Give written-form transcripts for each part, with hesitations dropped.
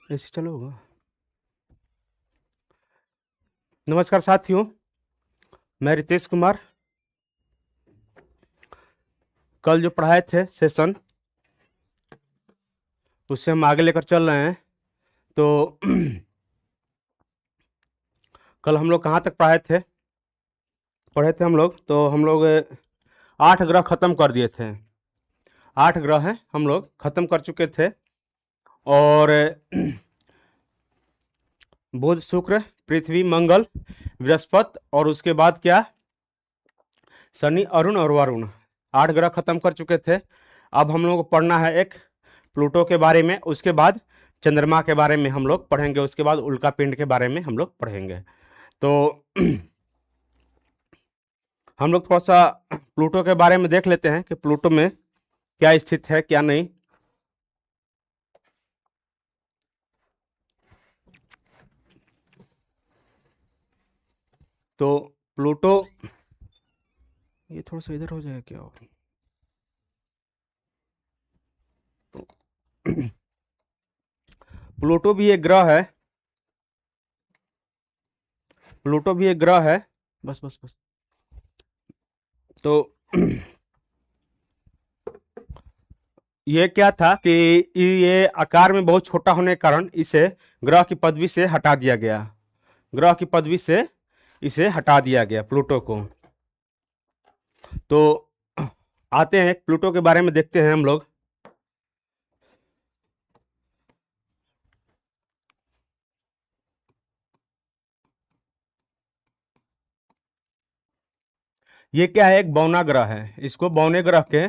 ऐसे चलो होगा। नमस्कार साथियों, मैं रितेश कुमार। कल जो पढ़ाए थे सेशन, उससे हम आगे लेकर चल रहे हैं। तो कल हम लोग कहाँ तक पढ़े थे हम लोग, तो हम लोग 8 ग्रह खत्म कर दिए थे। 8 ग्रह हैं हम लोग खत्म कर चुके थे। और बुध, शुक्र, पृथ्वी, मंगल, बृहस्पति और उसके बाद क्या, शनि, अरुण और वरुण। 8 ग्रह खत्म कर चुके थे। अब हम लोग को पढ़ना है एक प्लूटो के बारे में, उसके बाद चंद्रमा के बारे में हम लोग पढ़ेंगे, उसके बाद उल्का पिंड के बारे में हम लोग पढ़ेंगे। तो हम लोग थोड़ा सा प्लूटो के बारे में देख लेते हैं कि प्लूटो में क्या स्थित है क्या नहीं। तो प्लूटो, ये थोड़ा सा इधर हो जाएगा क्या? और प्लूटो भी एक ग्रह है। प्लूटो भी एक ग्रह है। बस बस बस। तो ये क्या था कि ये आकार में बहुत छोटा होने के कारण इसे ग्रह की पदवी से हटा दिया गया। ग्रह की पदवी से इसे हटा दिया गया प्लूटो को। तो आते हैं प्लूटो के बारे में, देखते हैं हम लोग। ये क्या है? एक बौना ग्रह है। इसको बौने ग्रह के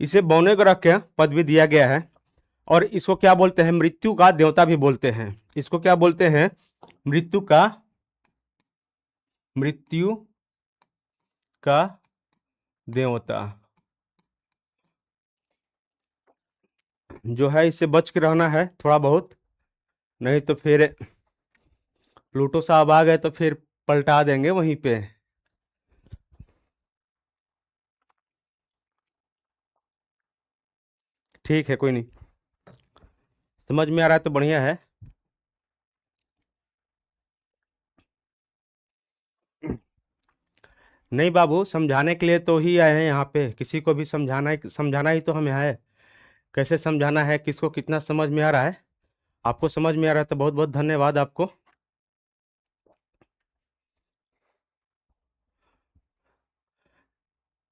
इसे बौने ग्रह के पदवी दिया गया है। और इसको क्या बोलते हैं? मृत्यु का देवता भी बोलते हैं। इसको क्या बोलते हैं? मृत्यु का देवता। जो है, इससे बच के रहना है थोड़ा बहुत, नहीं तो फिर प्लूटो साहब आ गए तो फिर पलटा देंगे वहीं पे। ठीक है, कोई नहीं। समझ में आ रहा है तो बढ़िया है। नहीं बाबू, समझाने के लिए तो ही आए हैं यहाँ पे। किसी को भी समझाना ही तो हमें है। कैसे समझाना है, किसको कितना समझ में आ रहा है। आपको समझ में आ रहा है तो बहुत बहुत धन्यवाद आपको।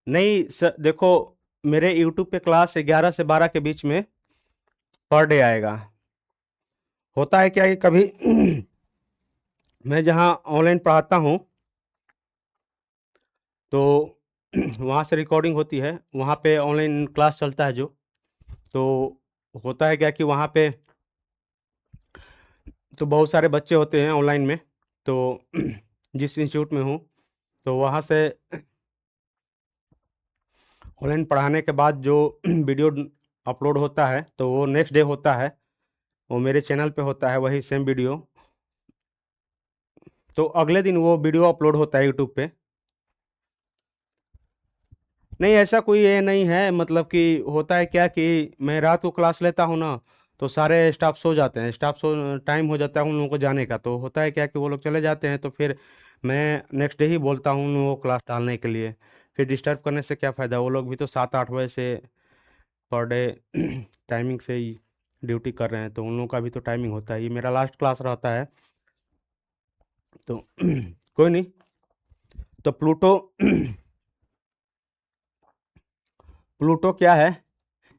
नहीं सर, देखो, मेरे यूट्यूब पे क्लास 11 से 12 के बीच में पर डे आएगा। होता है क्या कि कभी मैं जहाँ ऑनलाइन पढ़ाता हूँ, तो वहाँ से रिकॉर्डिंग होती है, वहाँ पे ऑनलाइन क्लास चलता है जो। तो होता है क्या कि वहाँ पे तो बहुत सारे बच्चे होते हैं ऑनलाइन में। तो जिस इंस्टीट्यूट में हूँ, तो वहाँ से ऑनलाइन पढ़ाने के बाद जो वीडियो अपलोड होता है, तो वो नेक्स्ट डे होता है। वो मेरे चैनल पे होता है वही सेम वीडियो। तो अगले दिन वो वीडियो अपलोड होता है यूट्यूब पे। नहीं, ऐसा कोई ये नहीं है, मतलब कि होता है क्या कि मैं रात को क्लास लेता हूँ ना, तो सारे स्टाफ सो जाते हैं। स्टाफ सो टाइम हो जाता है उन लोगों को जाने का, तो होता है क्या कि वो लोग चले जाते हैं, तो फिर मैं नेक्स्ट डे ही बोलता हूँ उन लोगों को क्लास डालने के लिए। फिर डिस्टर्ब करने से क्या फ़ायदा? वो लोग भी तो 7-8 बजे से पर डे टाइमिंग से ही ड्यूटी कर रहे हैं, तो उन लोगों का भी तो टाइमिंग होता है। ये मेरा लास्ट क्लास रहता है। तो कोई नहीं। तो प्लूटो प्लूटो क्या है?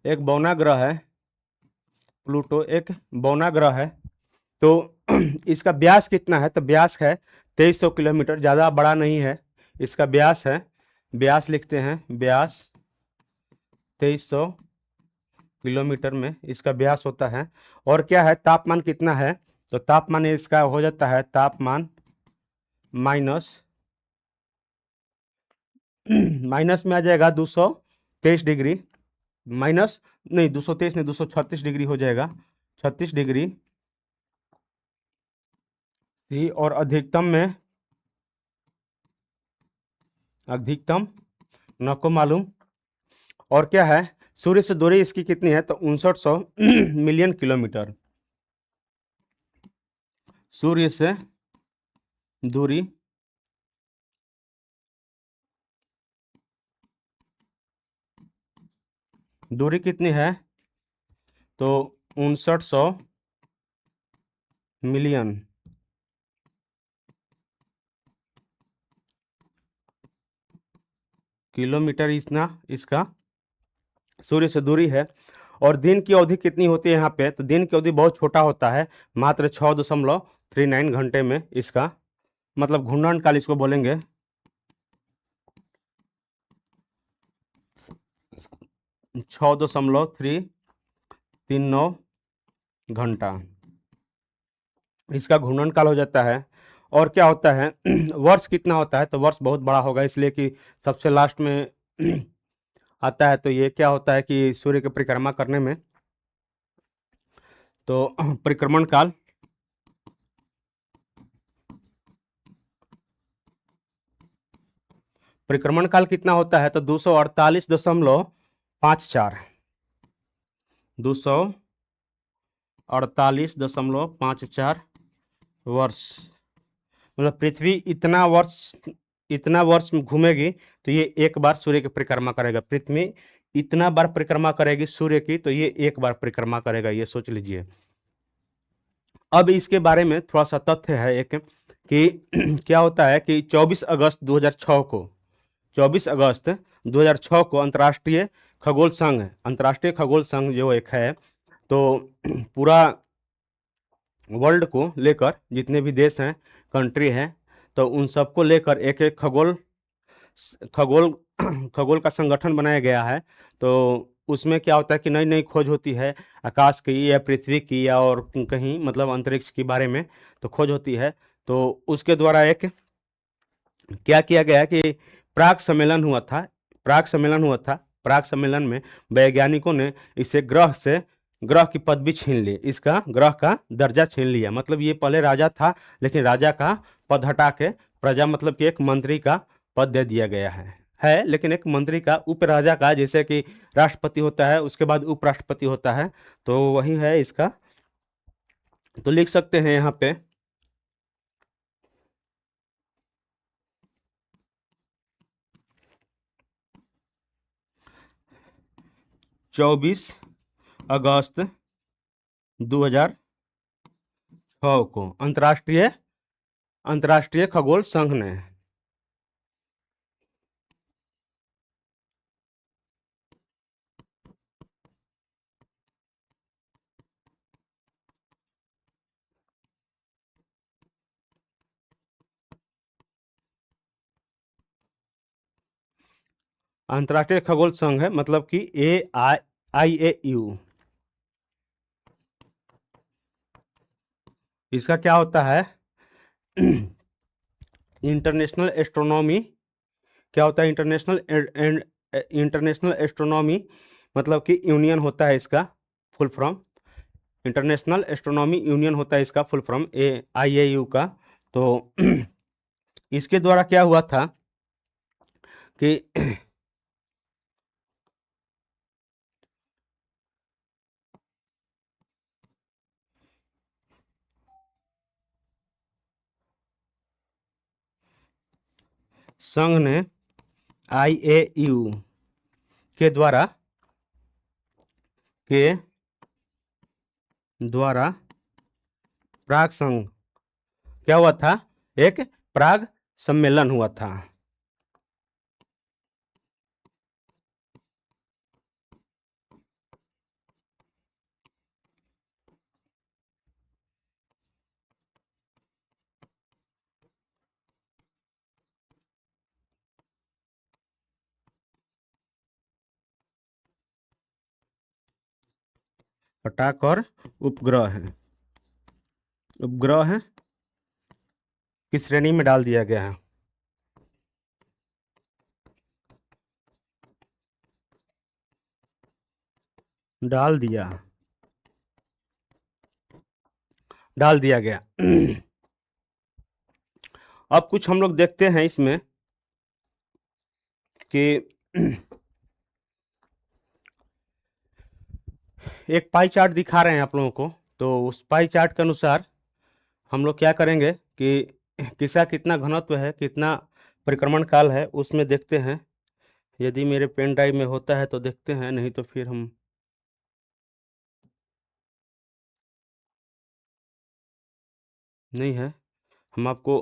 एक बौना ग्रह है। प्लूटो एक बौना ग्रह है। तो इसका व्यास कितना है? तो व्यास है 2300 किलोमीटर। ज़्यादा बड़ा नहीं है, इसका व्यास है। व्यास लिखते हैं, व्यास 2300 किलोमीटर में इसका व्यास होता है। और क्या है, तापमान कितना है? तो तापमान इसका हो जाता है, तापमान माइनस माइनस में आ जाएगा 223 डिग्री। माइनस नहीं, 223 नहीं, 236 डिग्री हो जाएगा। 36 डिग्री सी। और अधिकतम में अधिकतम न को मालूम। और क्या है, सूर्य से दूरी इसकी कितनी है, तो 5900 मिलियन किलोमीटर। सूर्य से दूरी दूरी कितनी है, तो 5900 मिलियन किलोमीटर इतना इसका सूर्य से दूरी है। और दिन की अवधि कितनी होती है यहाँ पे, तो दिन की अवधि बहुत छोटा होता है, मात्र 6.39 घंटे में इसका मतलब घूर्णन काल इसको बोलेंगे। 6.339 घंटा इसका घूर्णन काल हो जाता है। और क्या होता है वर्ष कितना होता है, तो वर्ष बहुत बड़ा होगा, इसलिए कि सबसे लास्ट में आता है। तो ये क्या होता है कि सूर्य की परिक्रमा करने में, तो परिक्रमण काल परिक्रमण काल कितना होता है, तो 248.54 248.54 वर्ष। मतलब पृथ्वी इतना वर्ष में घूमेगी, तो ये एक बार सूर्य की परिक्रमा करेगा। पृथ्वी इतना बार परिक्रमा करेगी सूर्य की, तो ये एक बार परिक्रमा करेगा, ये सोच लीजिए। अब इसके बारे में थोड़ा सा तथ्य है एक, कि क्या होता है कि 24 अगस्त 2006 को अंतर्राष्ट्रीय खगोल संघ जो एक है, तो पूरा वर्ल्ड को लेकर जितने भी देश हैं, कंट्री हैं, तो उन सबको लेकर एक एक खगोल खगोल का संगठन बनाया गया है। तो उसमें क्या होता है कि नई नई खोज होती है, आकाश की या पृथ्वी की या और कहीं मतलब अंतरिक्ष के बारे में, तो खोज होती है। तो उसके द्वारा एक क्या किया गया कि प्राग सम्मेलन हुआ था प्राग सम्मेलन में वैज्ञानिकों ने इसे ग्रह की पदवी छीन ली, इसका ग्रह का दर्जा छीन लिया। मतलब ये पहले राजा था, लेकिन राजा का पद हटा के प्रजा मतलब कि एक मंत्री का पद दे दिया गया है, लेकिन एक मंत्री का, उपराजा का, जैसे कि राष्ट्रपति होता है उसके बाद उपराष्ट्रपति होता है, तो वही है इसका। तो लिख सकते हैं यहाँ पे 24 अगस्त 2006 को अंतर्राष्ट्रीय खगोल संघ ने अंतर्राष्ट्रीय खगोल संघ है, मतलब कि AIAU। इसका क्या होता है इंटरनेशनल एस्ट्रोनॉमी। क्या होता है इंटरनेशनल एस्ट्रोनॉमी, मतलब कि यूनियन होता है इसका full form. International astronomy union होता है इसका फुल फॉर्म AIAU का। तो इसके द्वारा क्या हुआ था कि संघ ने IAU के द्वारा प्राग संघ क्या हुआ था, एक प्राग सम्मेलन हुआ था। पटाख और उपग्रह है किस श्रेणी में डाल दिया गया है, डाल दिया डाल दिया गया। अब कुछ हम लोग देखते हैं इसमें कि एक पाई चार्ट दिखा रहे हैं आप लोगों को। तो उस पाई चार्ट के अनुसार हम लोग क्या करेंगे कि किसका कितना घनत्व है, कितना परिक्रमण काल है, उसमें देखते हैं। यदि मेरे पेन ड्राइव में होता है तो देखते हैं, नहीं तो फिर हम नहीं है, हम आपको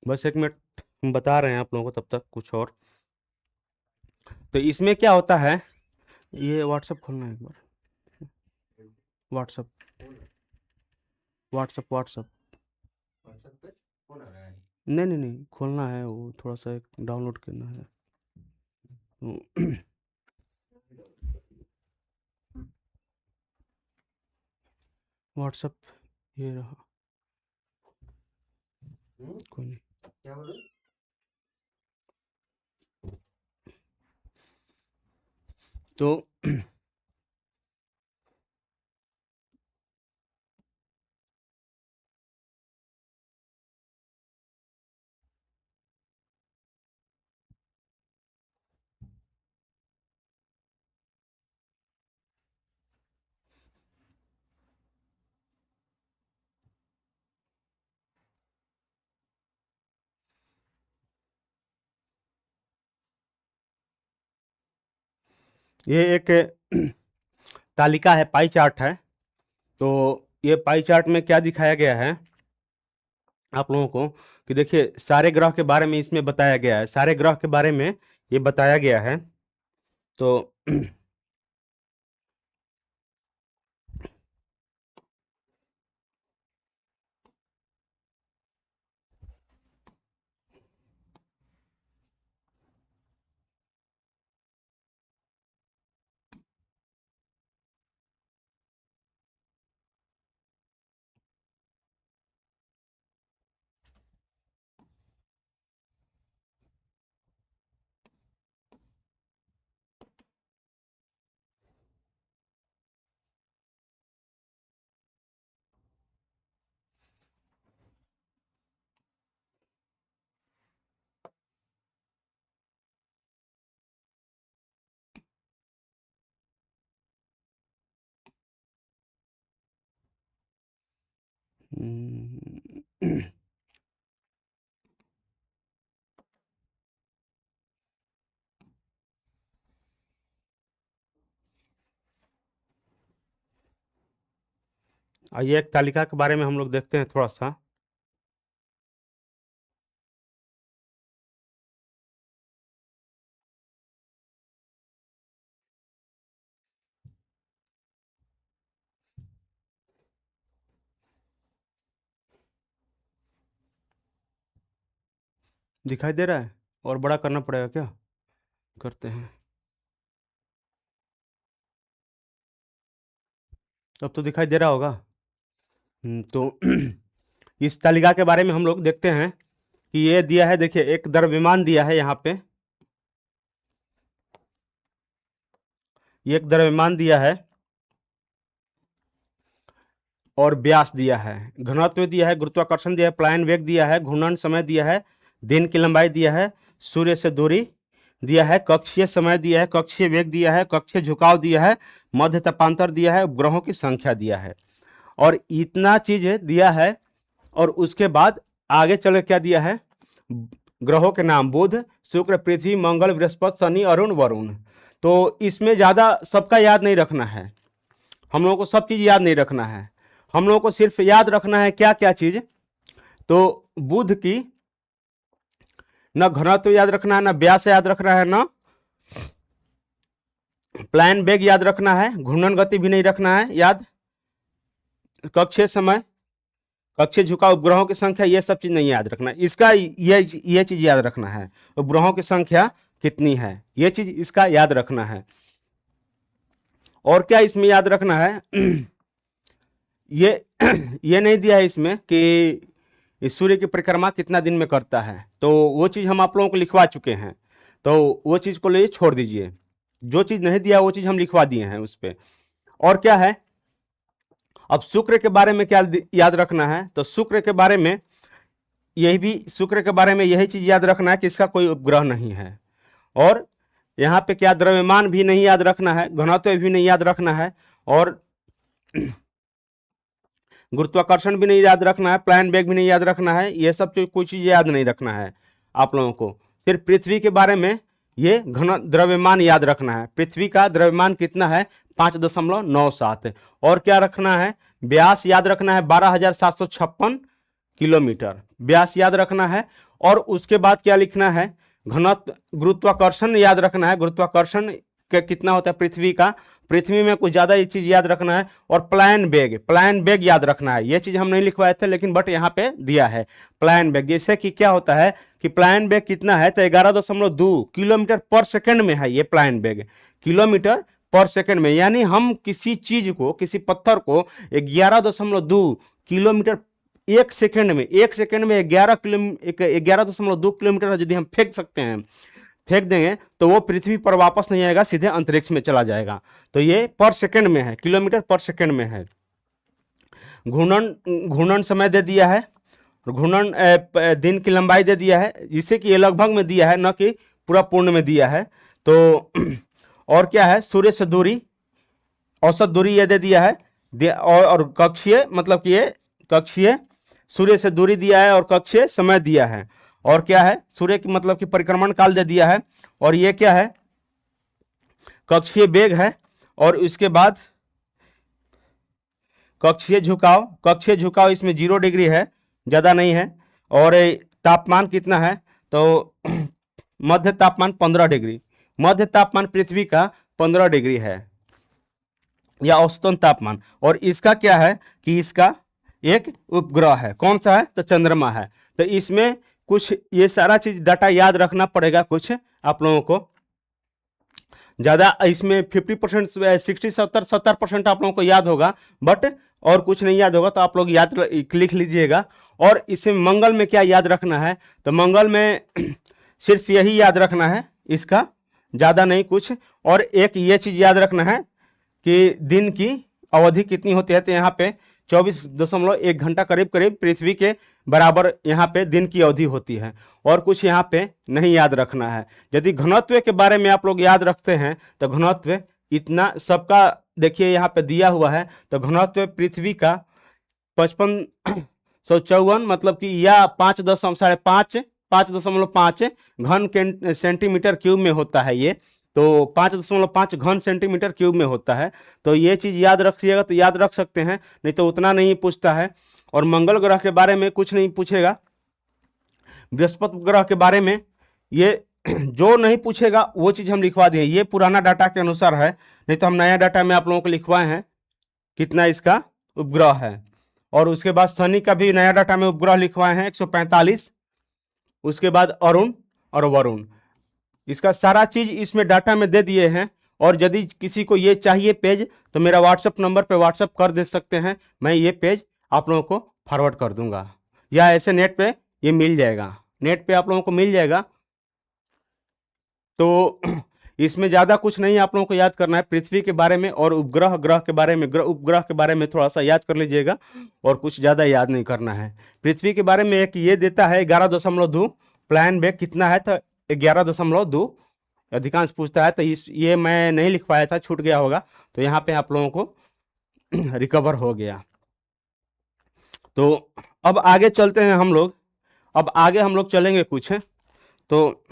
बस 1 मिनट हम बता रहे हैं आप लोगों को, तब तक कुछ और। तो इसमें क्या होता है, ये व्हाट्सअप खोलना है एक बार। व्हाट्सअप व्हाट्सअप व्हाट्सअप नहीं नहीं नहीं, खोलना है, वो थोड़ा सा एक डाउनलोड करना है। तो व्हाट्सअप ये रहा, कोई नहीं। तो ये एक तालिका है, पाई चार्ट है। तो ये पाई चार्ट में क्या दिखाया गया है आप लोगों को कि देखिए, सारे ग्रह के बारे में इसमें बताया गया है, सारे ग्रह के बारे में ये बताया गया है। तो आइए एक तालिका के बारे में हम लोग देखते हैं थोड़ा सा। दिखाई दे रहा है, और बड़ा करना पड़ेगा क्या? करते हैं, अब तो दिखाई दे रहा होगा। तो इस तालिका के बारे में हम लोग देखते हैं कि ये दिया है, देखिए एक द्रव्यमान दिया है यहाँ पे, ये एक द्रव्यमान दिया है और व्यास दिया है, घनत्व दिया है, गुरुत्वाकर्षण दिया है, पलायन वेग दिया है, घूर्णन समय दिया है, दिन की लंबाई दिया है, सूर्य से दूरी दिया है, कक्षीय समय दिया है, कक्षीय वेग दिया है, कक्षीय झुकाव दिया है, मध्य तपांतर दिया है, ग्रहों की संख्या दिया है। और इतना चीज दिया है, और उसके बाद आगे चल क्या दिया है, ग्रहों के नाम बुध, शुक्र, पृथ्वी, मंगल, बृहस्पति, शनि, अरुण, वरुण। तो इसमें ज्यादा सबका याद नहीं रखना है, हम लोगों को सब चीज याद नहीं रखना है। हम लोगों को सिर्फ याद रखना है क्या क्या चीज, तो बुध की न घनत्व याद रखना है, न व्यास याद रखना है, न प्लायन वेग याद रखना है, घूर्णन गति भी नहीं रखना है याद, कक्षीय समय कक्षीय झुकाव, उपग्रहों की संख्या, ये सब चीज नहीं याद रखना, इसका ये चीज याद रखना है, उपग्रहों की संख्या कितनी है, ये चीज इसका याद रखना है। और क्या इसमें याद रखना है ये ये नहीं दिया है इसमें कि सूर्य की परिक्रमा कितना दिन में करता है, तो वो चीज हम आप लोगों को लिखवा चुके हैं, तो वो चीज को लिए छोड़ दीजिए, जो चीज नहीं दिया वो चीज हम लिखवा दिए हैं उस पे। और क्या है, अब शुक्र के बारे में क्या याद रखना है, तो शुक्र के बारे में शुक्र के बारे में यही चीज याद रखना है कि इसका कोई उपग्रह नहीं है, और यहाँ पे क्या द्रव्यमान भी नहीं याद रखना है, घनत्व भी नहीं याद रखना है, और गुरुत्वाकर्षण भी नहीं याद रखना है, प्लान वेग भी नहीं याद रखना है, ये सब कोई चीज याद नहीं रखना है आप लोगों को। फिर पृथ्वी के बारे में ये घन द्रव्यमान याद रखना है, पृथ्वी का द्रव्यमान कितना है 5.97। और क्या रखना है, व्यास याद रखना है 12,756 किलोमीटर, व्यास याद रखना है। और उसके बाद क्या लिखना है, घनत्व, गुरुत्वाकर्षण याद रखना है, गुरुत्वाकर्षण कितना होता है पृथ्वी का, पृथ्वी में कुछ ज्यादा ये चीज याद रखना है। और प्लान वेग याद रखना है, ये चीज हम नहीं लिखवाए थे लेकिन बट यहाँ पे दिया है प्लान वेग। जैसे कि क्या होता है कि प्लान वेग कितना है, तो 11.2 किलोमीटर पर सेकंड में है ये प्लान वेग, किलोमीटर पर सेकंड में, यानी हम किसी चीज को, किसी पत्थर को 11.2 किलोमीटर एक सेकंड में 11.2 किलोमीटर यदि हम फेंक देंगे तो वो पृथ्वी पर वापस नहीं आएगा, सीधे अंतरिक्ष में चला जाएगा। तो ये पर सेकंड में है, किलोमीटर पर सेकंड में है। घूर्णन समय दे दिया है, घूर्णन दिन की लंबाई दे दिया है, जिससे कि ये लगभग में दिया है, न कि पूरा पूर्ण में दिया है। तो और क्या है, सूर्य से दूरी, औसत दूरी ये दे दिया है, और कक्षीय, मतलब कि ये कक्षीय सूर्य से दूरी दिया है, और कक्षीय समय दिया है। और क्या है, सूर्य की मतलब कि परिक्रमण काल दे दिया है, और ये क्या है, कक्षीय वेग है। और इसके बाद कक्षीय झुकाव इसमें 0 डिग्री है, ज़्यादा नहीं है। और तापमान कितना है, तो मध्य तापमान 15 डिग्री, मध्य तापमान पृथ्वी का 15 डिग्री है, या औसतन तापमान। और इसका क्या है कि इसका एक उपग्रह है, कौन सा है, तो चंद्रमा है। तो इसमें कुछ ये सारा चीज डाटा याद रखना पड़ेगा, कुछ आप लोगों को ज्यादा, इसमें 50%, 60-70% आप लोगों को याद होगा, बट और कुछ नहीं याद होगा, तो आप लोग याद लिख लीजिएगा। और इसमें मंगल में क्या याद रखना है, तो मंगल में सिर्फ यही याद रखना है, इसका ज्यादा नहीं कुछ। और एक ये चीज याद रखना है कि दिन की अवधि कितनी होती है, तो यहाँ पे 24.1 घंटा करीब पृथ्वी के बराबर यहाँ पे दिन की अवधि होती है। और कुछ यहाँ पे नहीं याद रखना है। यदि घनत्व के बारे में आप लोग याद रखते हैं, तो घनत्व इतना सबका देखिए यहाँ पे दिया हुआ है, तो घनत्व पृथ्वी का 5554, मतलब कि या 5.5 घन सेंटीमीटर क्यूब में होता है ये, तो 5.5 घन सेंटीमीटर क्यूब में होता है। तो ये चीज याद रखिएगा, तो याद रख सकते हैं, नहीं तो उतना नहीं पूछता है। और मंगल ग्रह के बारे में कुछ नहीं पूछेगा, बृहस्पति ग्रह के बारे में ये जो नहीं पूछेगा वो चीज हम लिखवा दिए, ये पुराना डाटा के अनुसार है, नहीं तो हम नया डाटा में आप लोगों को लिखवाए हैं कितना इसका उपग्रह है। और उसके बाद शनि का भी नया डाटा में उपग्रह लिखवाए हैं 145। उसके बाद अरुण और वरुण, इसका सारा चीज इसमें डाटा में दे दिए हैं। और यदि किसी को ये चाहिए पेज, तो मेरा व्हाट्सएप नंबर पे व्हाट्सएप कर दे सकते हैं, मैं ये पेज आप लोगों को फॉरवर्ड कर दूंगा, या ऐसे नेट पे ये मिल जाएगा, नेट पे आप लोगों को मिल जाएगा। तो इसमें ज़्यादा कुछ नहीं आप लोगों को याद करना है, पृथ्वी के बारे में और उपग्रह के बारे में, उपग्रह के बारे में थोड़ा सा याद कर लीजिएगा, और कुछ ज़्यादा याद नहीं करना है। पृथ्वी के बारे में एक ये देता है 11.2, प्लान वेग कितना है, तो 11.2 अधिकांश पूछता है, तो ये मैं नहीं लिख पाया था, छूट गया होगा, तो यहाँ पे आप लोगों को रिकवर हो गया। तो अब आगे चलते हैं हम लोग, अब आगे हम लोग चलेंगे कुछ, तो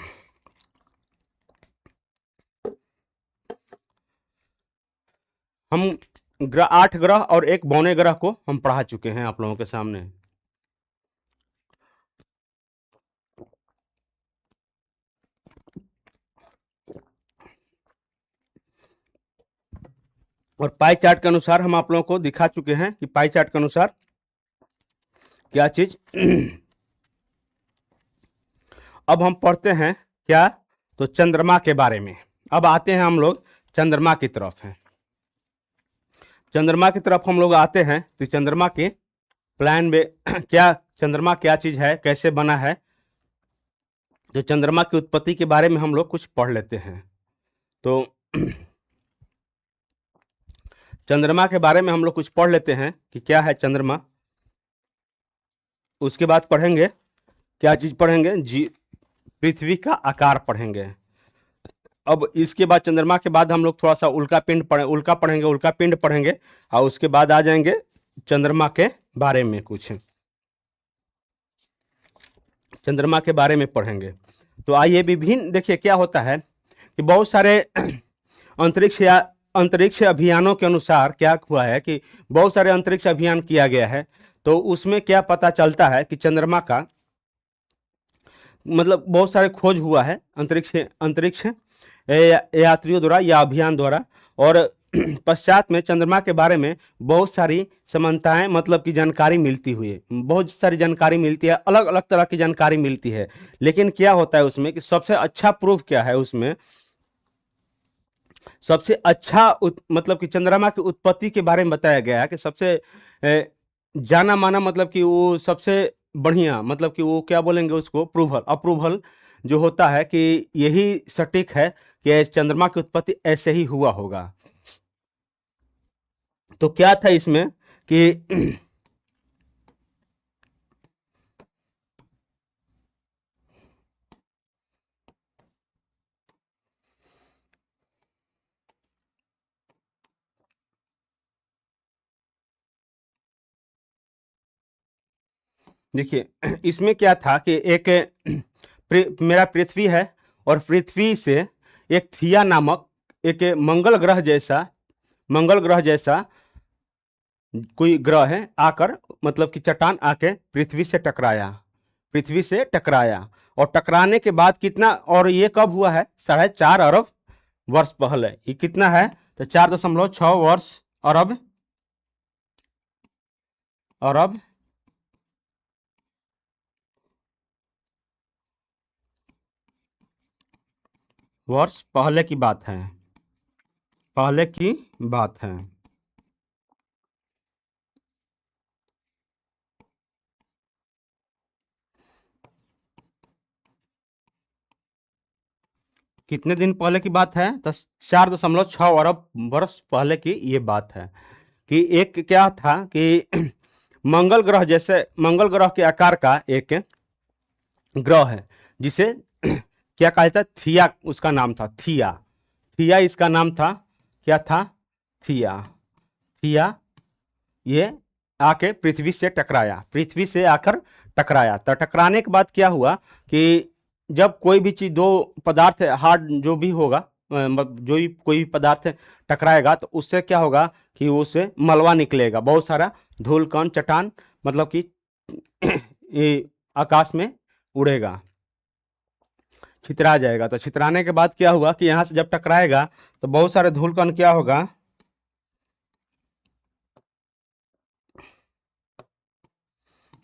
हम 8 ग्रह और एक बौने ग्रह को हम पढ़ा चुके हैं आप लोगों के सामने। और पाई चार्ट के अनुसार हम आप लोगों को दिखा चुके हैं कि पाई चार्ट के अनुसार क्या चीज अब हम पढ़ते हैं क्या, तो चंद्रमा के बारे में। अब आते हैं हम लोग चंद्रमा की तरफ है। चंद्रमा की तरफ हम लोग आते हैं तो चंद्रमा के प्लान में क्या, चंद्रमा क्या चीज है, कैसे बना है, तो चंद्रमा की उत्पत्ति के बारे में हम लोग कुछ पढ़ लेते हैं। तो चंद्रमा के बारे में हम लोग कुछ पढ़ लेते हैं कि क्या है चंद्रमा। उसके बाद पढ़ेंगे क्या चीज पढ़ेंगे, जी पृथ्वी का आकार पढ़ेंगे। अब इसके बाद चंद्रमा के बाद हम लोग थोड़ा सा उल्का पढ़ेंगे, उल्का पिंड पढ़ेंगे, और उसके बाद आ जाएंगे चंद्रमा के बारे में कुछ, चंद्रमा के बारे में पढ़ेंगे। तो आइए, विभिन्न देखिए क्या होता है कि बहुत सारे अंतरिक्ष अभियानों के अनुसार क्या हुआ है कि बहुत सारे अंतरिक्ष अभियान किया गया है। तो उसमें क्या पता चलता है कि चंद्रमा का मतलब बहुत सारे खोज हुआ है अंतरिक्ष अंतरिक्ष यात्रियों द्वारा या अभियान द्वारा। और पश्चात में चंद्रमा के बारे में बहुत सारी समानताएं मतलब की जानकारी मिलती हुई है, बहुत सारी जानकारी मिलती है, अलग अलग तरह की जानकारी मिलती है। लेकिन क्या होता है उसमें कि सबसे अच्छा प्रूफ क्या है उसमें, सबसे अच्छा मतलब कि चंद्रमा की उत्पत्ति के बारे में बताया गया है कि सबसे जाना माना मतलब कि वो सबसे बढ़िया मतलब कि वो क्या बोलेंगे उसको, प्रूवल अप्रूवल जो होता है कि यही सटीक है कि इस चंद्रमा की उत्पत्ति ऐसे ही हुआ होगा। तो क्या था इसमें कि देखिए इसमें क्या था कि एक मेरा पृथ्वी है, और पृथ्वी से एक थिया नामक एक मंगल ग्रह जैसा कोई ग्रह है आकर मतलब कि चट्टान आके पृथ्वी से टकराया। और टकराने के बाद कितना, और ये कब हुआ है, 4.5 अरब वर्ष पहले। ये कितना है, तो 4.6 अरब अरब वर्ष पहले की बात है, पहले की बात है। कितने दिन पहले की बात है, तो 4.6 अरब वर्ष पहले की ये बात है कि एक क्या था कि मंगल ग्रह के आकार का एक ग्रह है जिसे क्या कहा जाता है, थिया उसका नाम था, थिया थिया इसका नाम था, क्या था, थिया थिया। ये आके पृथ्वी से आकर टकराया। तो टकराने के बाद क्या हुआ कि जब कोई भी चीज, दो पदार्थ हार्ड जो भी होगा, जो भी कोई भी पदार्थ टकराएगा तो उससे क्या होगा कि उससे मलबा निकलेगा, बहुत सारा धूल कण चट्टान मतलब कि ये आकाश में उड़ेगा, छितरा जाएगा। तो छितराने के बाद क्या हुआ कि यहाँ से जब टकराएगा तो बहुत सारे धूल कण क्या होगा,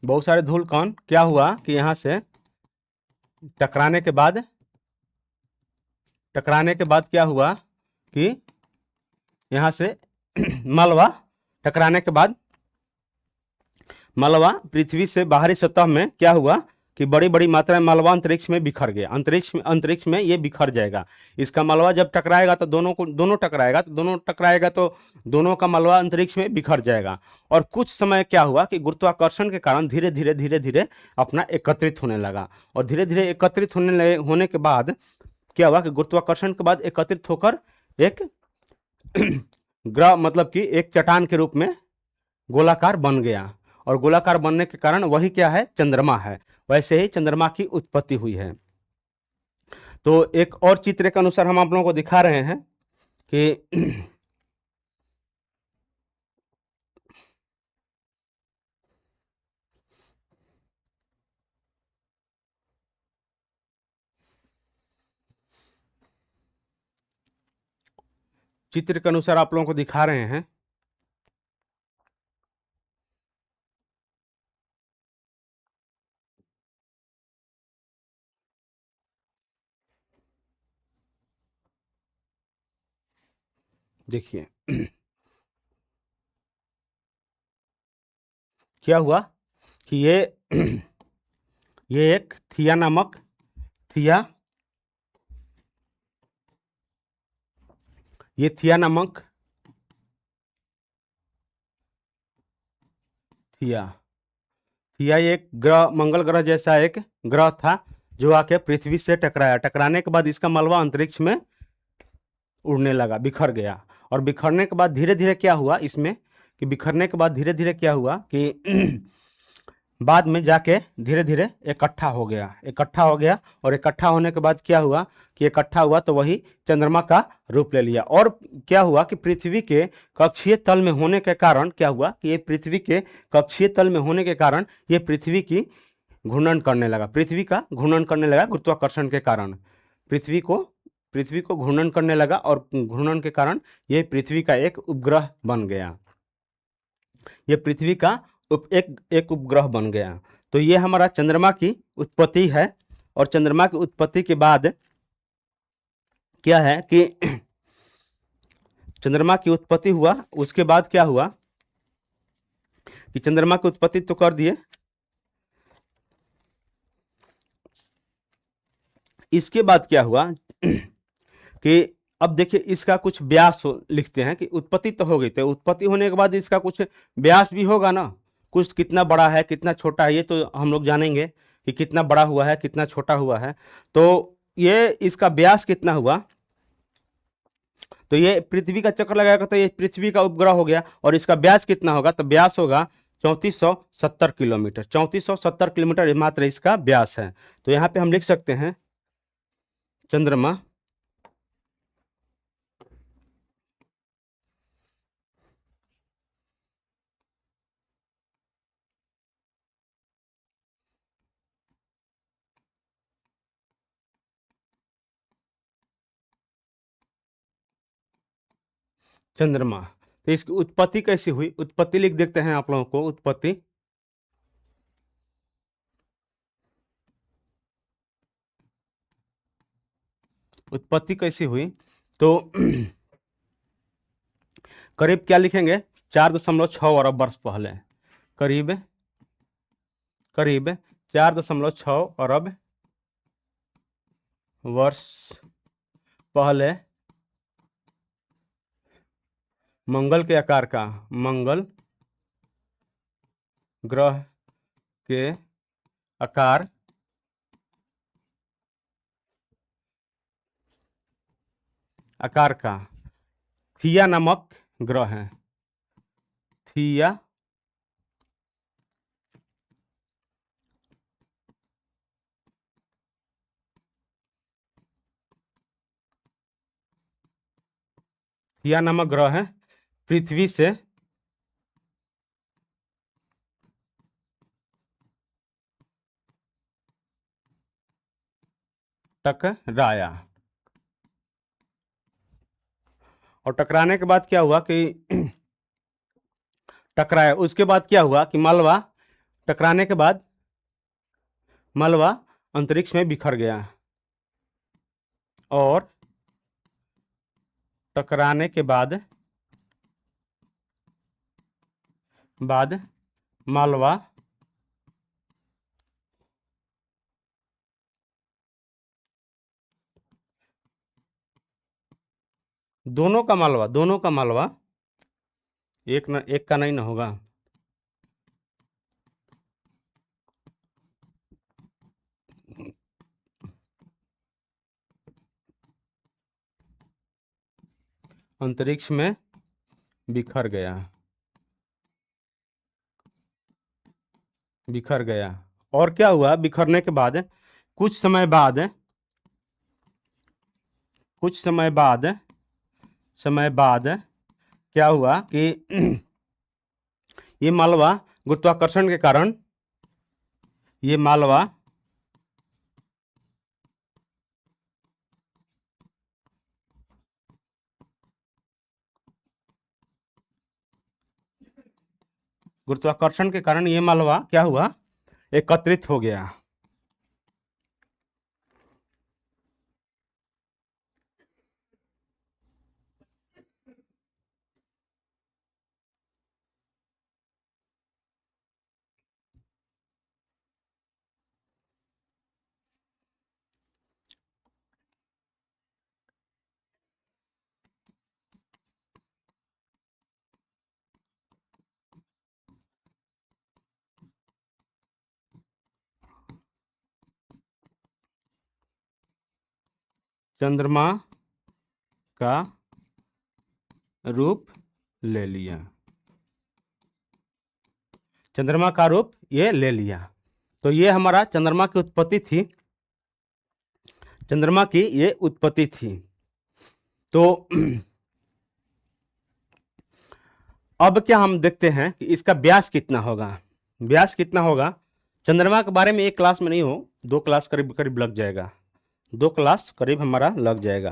बहुत सारे धूल कण क्या हुआ कि यहाँ से टकराने के बाद क्या हुआ कि यहाँ से मलबा टकराने के बाद मलबा पृथ्वी से बाहरी सतह में क्या हुआ कि बड़ी बड़ी मात्रा में मलबा अंतरिक्ष में बिखर गया, अंतरिक्ष में ये बिखर जाएगा। इसका मलबा जब टकराएगा तो दोनों टकराएगा तो दोनों का मलबा अंतरिक्ष में बिखर जाएगा। और कुछ समय क्या हुआ कि गुरुत्वाकर्षण के कारण धीरे धीरे अपना एकत्रित होने लगा। और धीरे धीरे एकत्रित होने के बाद क्या हुआ कि गुरुत्वाकर्षण के बाद एकत्रित होकर एक ग्रह मतलब कि एक चट्टान के रूप में गोलाकार बन गया। और गोलाकार बनने के कारण वही क्या है, चंद्रमा है। वैसे ही चंद्रमा की उत्पत्ति हुई है। तो एक और चित्र के अनुसार हम आप लोगों को दिखा रहे हैं कि चित्र के अनुसार आप लोगों को दिखा रहे हैं देखिए क्या हुआ कि ये एक थिया नामक थिया ये थिया नामक थिया थिया एक ग्रह, मंगल ग्रह जैसा एक ग्रह था जो आके पृथ्वी से टकराया। टकराने के बाद इसका मलबा अंतरिक्ष में उड़ने लगा, बिखर गया। और बिखरने के बाद धीरे धीरे क्या हुआ इसमें कि बिखरने के बाद धीरे धीरे क्या हुआ कि बाद में जाके धीरे धीरे इकट्ठा हो गया, इकट्ठा हो गया। और इकट्ठा होने के बाद क्या हुआ कि इकट्ठा हुआ तो वही चंद्रमा का रूप ले लिया। और क्या हुआ कि पृथ्वी के कक्षीय तल में होने के कारण क्या हुआ कि ये पृथ्वी के कक्षीय तल में होने के कारण ये पृथ्वी की घूर्णन करने लगा, पृथ्वी का घूर्णन करने लगा गुरुत्वाकर्षण के कारण। पृथ्वी को पृथ्वी को घूर्णन करने लगा और घूर्णन के कारण ये पृथ्वी का एक उपग्रह बन गया। ये पृथ्वी का एक उपग्रह बन गया। तो ये हमारा चंद्रमा की उत्पत्ति है। और चंद्रमा की उत्पत्ति के बाद क्या है कि चंद्रमा की उत्पत्ति हुआ, उसके बाद क्या हुआ कि चंद्रमा की उत्पत्ति तो कर दिए, इसके बाद क्या हुआ कि अब देखिए इसका कुछ व्यास लिखते हैं कि उत्पत्ति तो हो गई, तो उत्पत्ति होने के बाद इसका कुछ व्यास भी होगा ना, कुछ कितना बड़ा है कितना छोटा है ये तो हम लोग जानेंगे कि कितना बड़ा हुआ है कितना छोटा हुआ है। तो ये इसका व्यास कितना हुआ, तो ये पृथ्वी का चक्कर लगाएगा तो ये पृथ्वी का उपग्रह हो गया। और इसका व्यास कितना होगा, तो व्यास होगा 3470 किलोमीटर। 3470 किलोमीटर मात्र इसका व्यास है। तो यहाँ पे हम लिख सकते हैं चंद्रमा चंद्रमा। तो इसकी उत्पत्ति कैसी हुई, उत्पत्ति लिख देते हैं आप लोगों को। उत्पत्ति उत्पत्ति कैसी हुई तो करीब क्या लिखेंगे 4.6 अरब वर्ष पहले, करीब करीब 4.6 अरब वर्ष पहले मंगल के आकार का, मंगल ग्रह के आकार आकार का थिया नामक ग्रह है। थिया थिया नामक ग्रह है, पृथ्वी से टकराया। और टकराने के बाद क्या हुआ कि टकराया, उसके बाद क्या हुआ कि मलबा, टकराने के बाद मलबा अंतरिक्ष में बिखर गया। और टकराने के बाद मलबा दोनों का मलबा एक का नहीं ना होगा। अंतरिक्ष में बिखर गया, बिखर गया। और क्या हुआ बिखरने के बाद कुछ समय बाद कुछ समय बाद क्या हुआ कि ये मालवा गुरुत्वाकर्षण के कारण, ये मालवा गुरुत्वाकर्षण के कारण ये मालवा क्या हुआ एकत्रित हो गया। चंद्रमा का रूप ले लिया, चंद्रमा का रूप ये ले लिया। तो ये हमारा चंद्रमा की उत्पत्ति थी, चंद्रमा की ये उत्पत्ति थी। तो अब क्या हम देखते हैं कि इसका व्यास कितना होगा, व्यास कितना होगा। चंद्रमा के बारे में एक क्लास में नहीं हो, 2 क्लास करीब करीब लग जाएगा, 2 क्लास करीब हमारा लग जाएगा,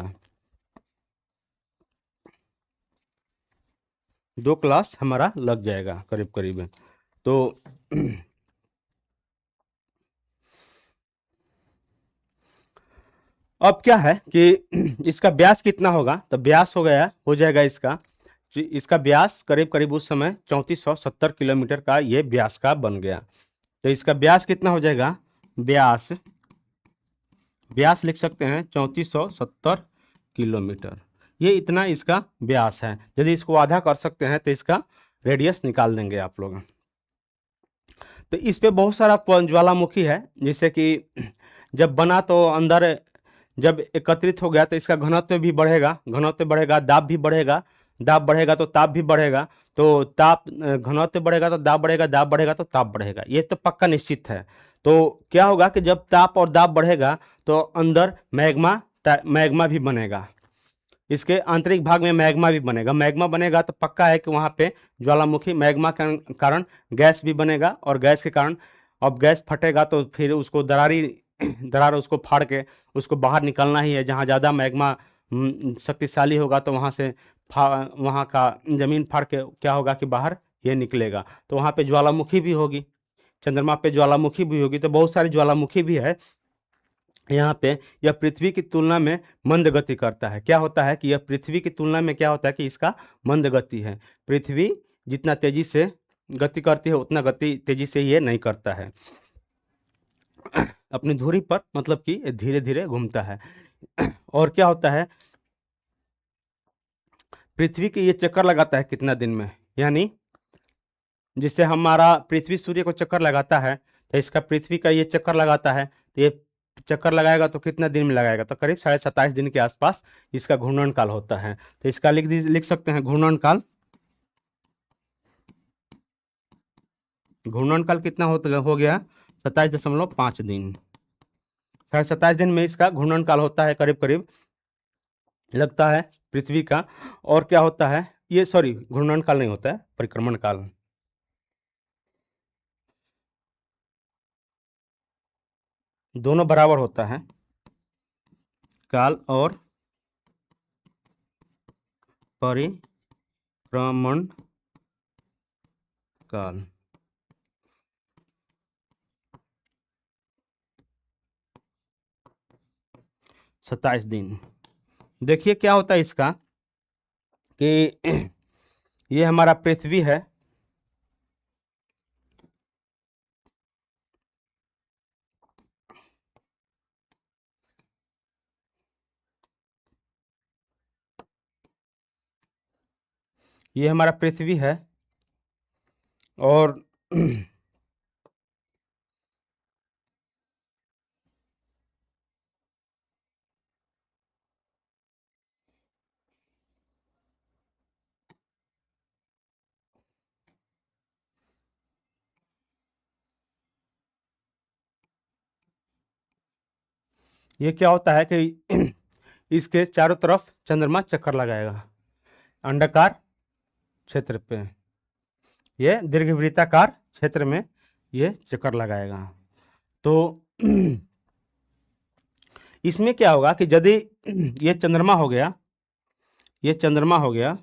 2 क्लास हमारा लग जाएगा करीब करीब। तो अब क्या है कि इसका व्यास कितना होगा, तो व्यास हो जाएगा इसका, इसका व्यास करीब करीब उस समय 3470 किलोमीटर का ये व्यास का बन गया। तो इसका व्यास कितना हो जाएगा, व्यास व्यास लिख सकते हैं 3470 किलोमीटर, ये इतना इसका व्यास है। यदि इसको आधा कर सकते हैं तो इसका रेडियस निकाल देंगे आप लोग। तो इस पे बहुत सारा ज्वालामुखी है, जैसे कि जब बना तो अंदर जब एकत्रित हो गया तो इसका घनत्व भी बढ़ेगा, घनत्व बढ़ेगा, दाब भी बढ़ेगा, दाब बढ़ेगा तो ताप भी बढ़ेगा, तो ताप घनत्व बढ़ेगा तो दाब बढ़ेगा, दाब बढ़ेगा तो ताप बढ़ेगा, ये तो पक्का निश्चित है। तो क्या होगा कि जब ताप और दाब बढ़ेगा तो अंदर मैग्मा मैग्मा भी बनेगा, इसके आंतरिक भाग में मैग्मा भी बनेगा, मैग्मा बनेगा तो पक्का है कि वहाँ पे ज्वालामुखी, मैग्मा के कारण गैस भी बनेगा, और गैस के कारण अब गैस फटेगा तो फिर उसको दरार उसको फाड़ के उसको बाहर निकलना ही है। जहाँ ज़्यादा मैग्मा शक्तिशाली होगा तो वहाँ से वहाँ का ज़मीन फाड़ के क्या होगा कि बाहर ये निकलेगा, तो वहाँ पे ज्वालामुखी भी होगी, चंद्रमा पे ज्वालामुखी भी होगी। तो बहुत सारी ज्वालामुखी भी है यहाँ पे। यह पृथ्वी की तुलना में मंद गति करता है, क्या होता है कि यह पृथ्वी की तुलना में क्या होता है कि इसका मंद गति है, पृथ्वी जितना तेजी से गति करती है उतना गति तेजी से ये नहीं करता है, अपनी धुरी पर मतलब कि धीरे धीरे घूमता है। और क्या होता है, पृथ्वी के ये चक्कर लगाता है कितना दिन में, यानी जिससे हमारा पृथ्वी सूर्य को चक्कर लगाता है, तो इसका पृथ्वी का ये चक्कर लगाता है, तो ये चक्कर लगाएगा तो कितना दिन में लगाएगा, तो करीब 27.5 दिन के आसपास इसका घूर्णन काल होता है। तो इसका लिख सकते हैं घूर्णन काल, घूर्णन काल कितना हो गया 27.5 दिन, 27.5 दिन में इसका घूर्णन काल होता है करीब करीब लगता है पृथ्वी का। और क्या होता है, ये सॉरी घूर्णन काल नहीं होता है, परिक्रमण काल, दोनों बराबर होता है, काल और परिक्रमण काल। सत्ताईस दिन। देखिए क्या होता है इसका कि ये हमारा पृथ्वी है, ये हमारा पृथ्वी है, और ये क्या होता है कि इसके चारों तरफ चंद्रमा चक्कर लगाएगा अंडाकार क्षेत्र पे, ये दीर्घवृत्ताकार क्षेत्र में ये चक्कर लगाएगा। तो इसमें क्या होगा कि यदि ये चंद्रमा हो गया, ये चंद्रमा हो गया,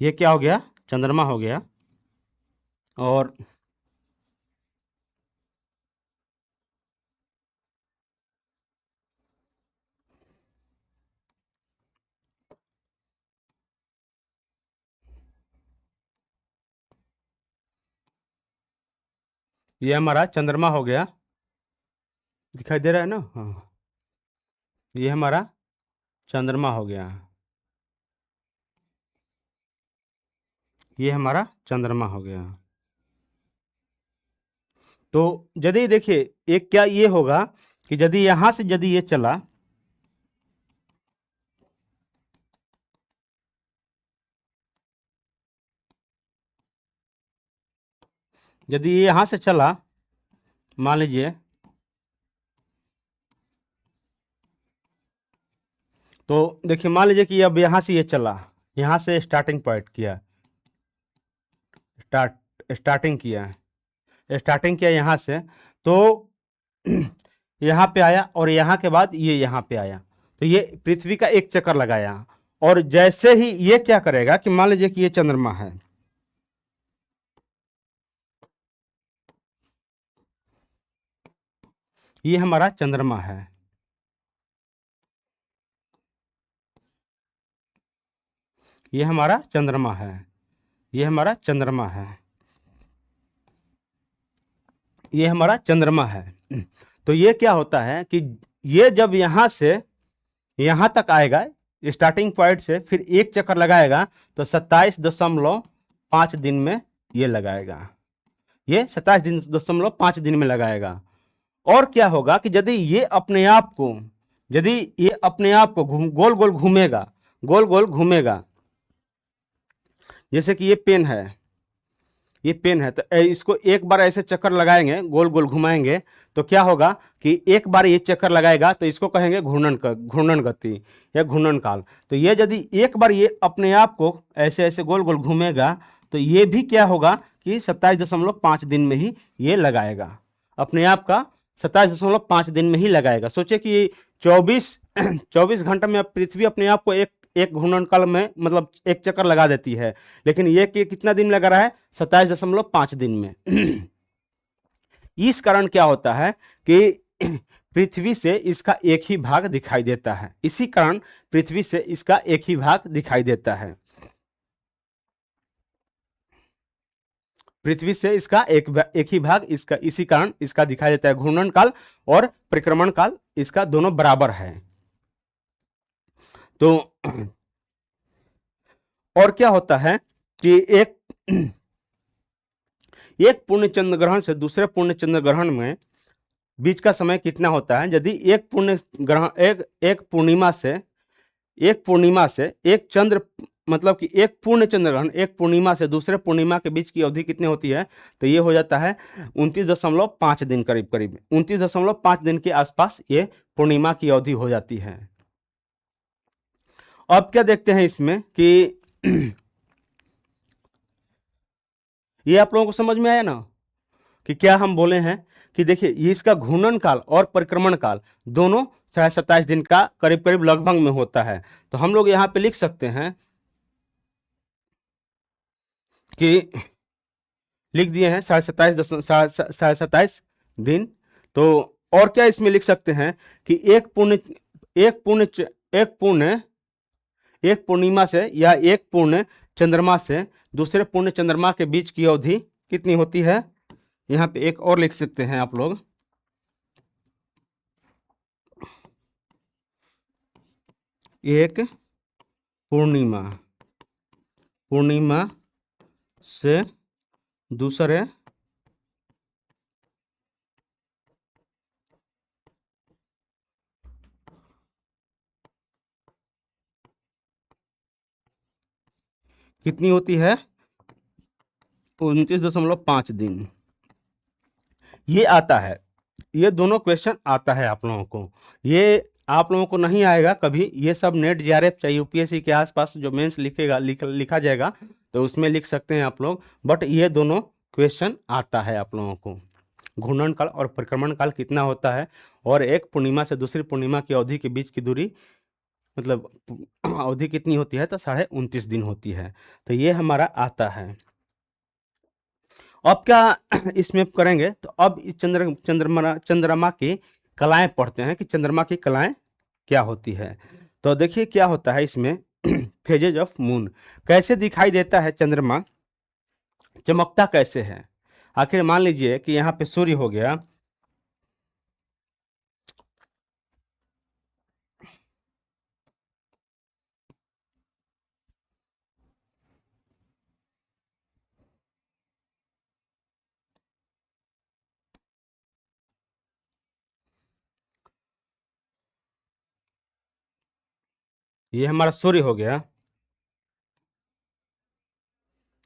ये क्या हो गया, चंद्रमा हो गया, और ये हमारा चंद्रमा हो गया, दिखाई दे रहा है ना, हाँ, ये हमारा चंद्रमा हो गया, ये हमारा चंद्रमा हो गया। तो यदि देखिए एक क्या ये होगा कि यदि यहां से यदि ये चला, यदि ये यहां से चला, मान लीजिए, तो देखिए मान लीजिए कि अब यहां से ये चला, यहां से स्टार्टिंग पॉइंट किया, स्टार्ट स्टार्टिंग किया है, स्टार्टिंग किया यहाँ से, तो यहाँ पे आया और यहाँ के बाद ये यहाँ पे आया, तो ये पृथ्वी का एक चक्कर लगाया। और जैसे ही ये क्या करेगा कि मान लीजिए कि ये चंद्रमा है, ये हमारा चंद्रमा है, ये हमारा चंद्रमा है, ये हमारा चंद्रमा है, ये हमारा चंद्रमा है। तो ये क्या होता है कि ये जब यहां से यहां तक आएगा, स्टार्टिंग पॉइंट से फिर एक चक्कर लगाएगा, तो 27.5 दिन में ये लगाएगा, ये 27.5 दिन में लगाएगा। और क्या होगा कि यदि ये अपने आप को, यदि ये अपने आप को गोल गोल घूमेगा, गोल गोल घूमेगा, जैसे कि ये पेन है, ये पेन है, तो इसको एक बार ऐसे चक्कर लगाएंगे, गोल गोल घुमाएंगे, तो क्या होगा कि एक बार ये चक्कर लगाएगा तो इसको कहेंगे घूर्णन गति या घूर्णन काल। तो ये यदि एक बार ये अपने आप को ऐसे ऐसे गोल गोल घूमेगा, तो ये भी क्या होगा कि 27.5 दिन में ही ये लगाएगा, अपने आप का 27.5 दिन में ही लगाएगा। सोचे कि 24 24 घंटा में पृथ्वी अपने आप को एक एक घूर्णन काल में मतलब एक चक्कर लगा देती है, लेकिन ये कितना दिन लगा रहा है, 27.5 दिन में। इस कारण क्या होता है कि पृथ्वी से इसका एक ही भाग दिखाई देता है, इसी कारण पृथ्वी से इसका एक ही भाग दिखाई देता है, पृथ्वी से इसका एक ही भाग इसका, इसी कारण इसका दिखाई देता है। घूर्णन काल और परिक्रमण काल इसका दोनों बराबर है। तो और क्या होता है कि एक पूर्ण चंद्र ग्रहण से दूसरे पूर्ण चंद्र ग्रहण में बीच का समय कितना होता है। यदि एक पूर्ण ग्रहण एक पूर्णिमा से, एक पूर्णिमा से एक चंद्र मतलब कि एक पूर्ण चंद्र ग्रहण एक पूर्णिमा से दूसरे पूर्णिमा के बीच की अवधि कितनी होती है, तो ये हो जाता है 29.5 दिन, करीब करीब 29.5 दिन के आसपास ये पूर्णिमा की अवधि हो जाती है। अब क्या देखते हैं इसमें कि ये आप लोगों को समझ में आया ना कि क्या हम बोले हैं कि देखिए ये इसका घूर्णन काल और परिक्रमण काल दोनों 27.5 दिन का करीब करीब लगभग में होता है। तो हम लोग यहाँ पे लिख सकते हैं कि लिख दिए हैं 27.5 दिन। तो और क्या इसमें लिख सकते हैं कि एक पूर्ण एक पूर्ण एक पूर्णिमा से या एक पूर्ण चंद्रमा से दूसरे पूर्ण चंद्रमा के बीच की अवधि कितनी होती है। यहाँ पे एक और लिख सकते हैं आप लोग, एक पूर्णिमा पूर्णिमा से दूसरे कितनी होती है, 29.5 दिन। ये आता है, ये दोनों क्वेश्चन आता है आप लोगों को। ये आप लोगों को नहीं आएगा कभी, ये सब नेट जीआरएफ चाहे यूपीएससी के आसपास जो मेंस लिखा जाएगा तो उसमें लिख सकते हैं आप लोग, बट ये दोनों क्वेश्चन आता है आप लोगों को। घूर्णन काल और परिक्रमण काल कितना होता है, और एक पूर्णिमा से दूसरी पूर्णिमा की अवधि के बीच की दूरी मतलब अवधि कितनी होती है, तो 29.5 दिन होती है। तो ये हमारा आता है। अब क्या इसमें करेंगे, तो अब इस चंद्रमा की कलाएं पढ़ते हैं कि चंद्रमा की कलाएं क्या होती है। तो देखिए क्या होता है इसमें फेजेज ऑफ मून, कैसे दिखाई देता है चंद्रमा, चमकता कैसे है। आखिर मान लीजिए कि यहाँ पे सूर्य हो गया, ये हमारा सूर्य हो गया,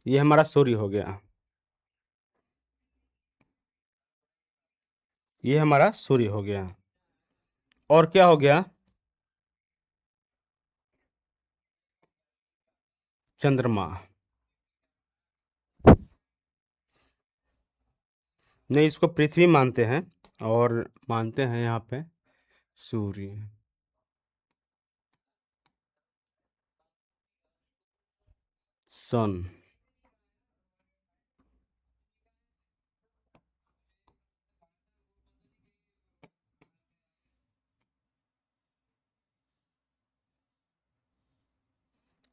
ये हमारा सूर्य हो गया, ये हमारा सूर्य हो गया। और क्या हो गया? चंद्रमा। नहीं, इसको पृथ्वी मानते हैं, और मानते हैं यहाँ पे सूर्य। सन।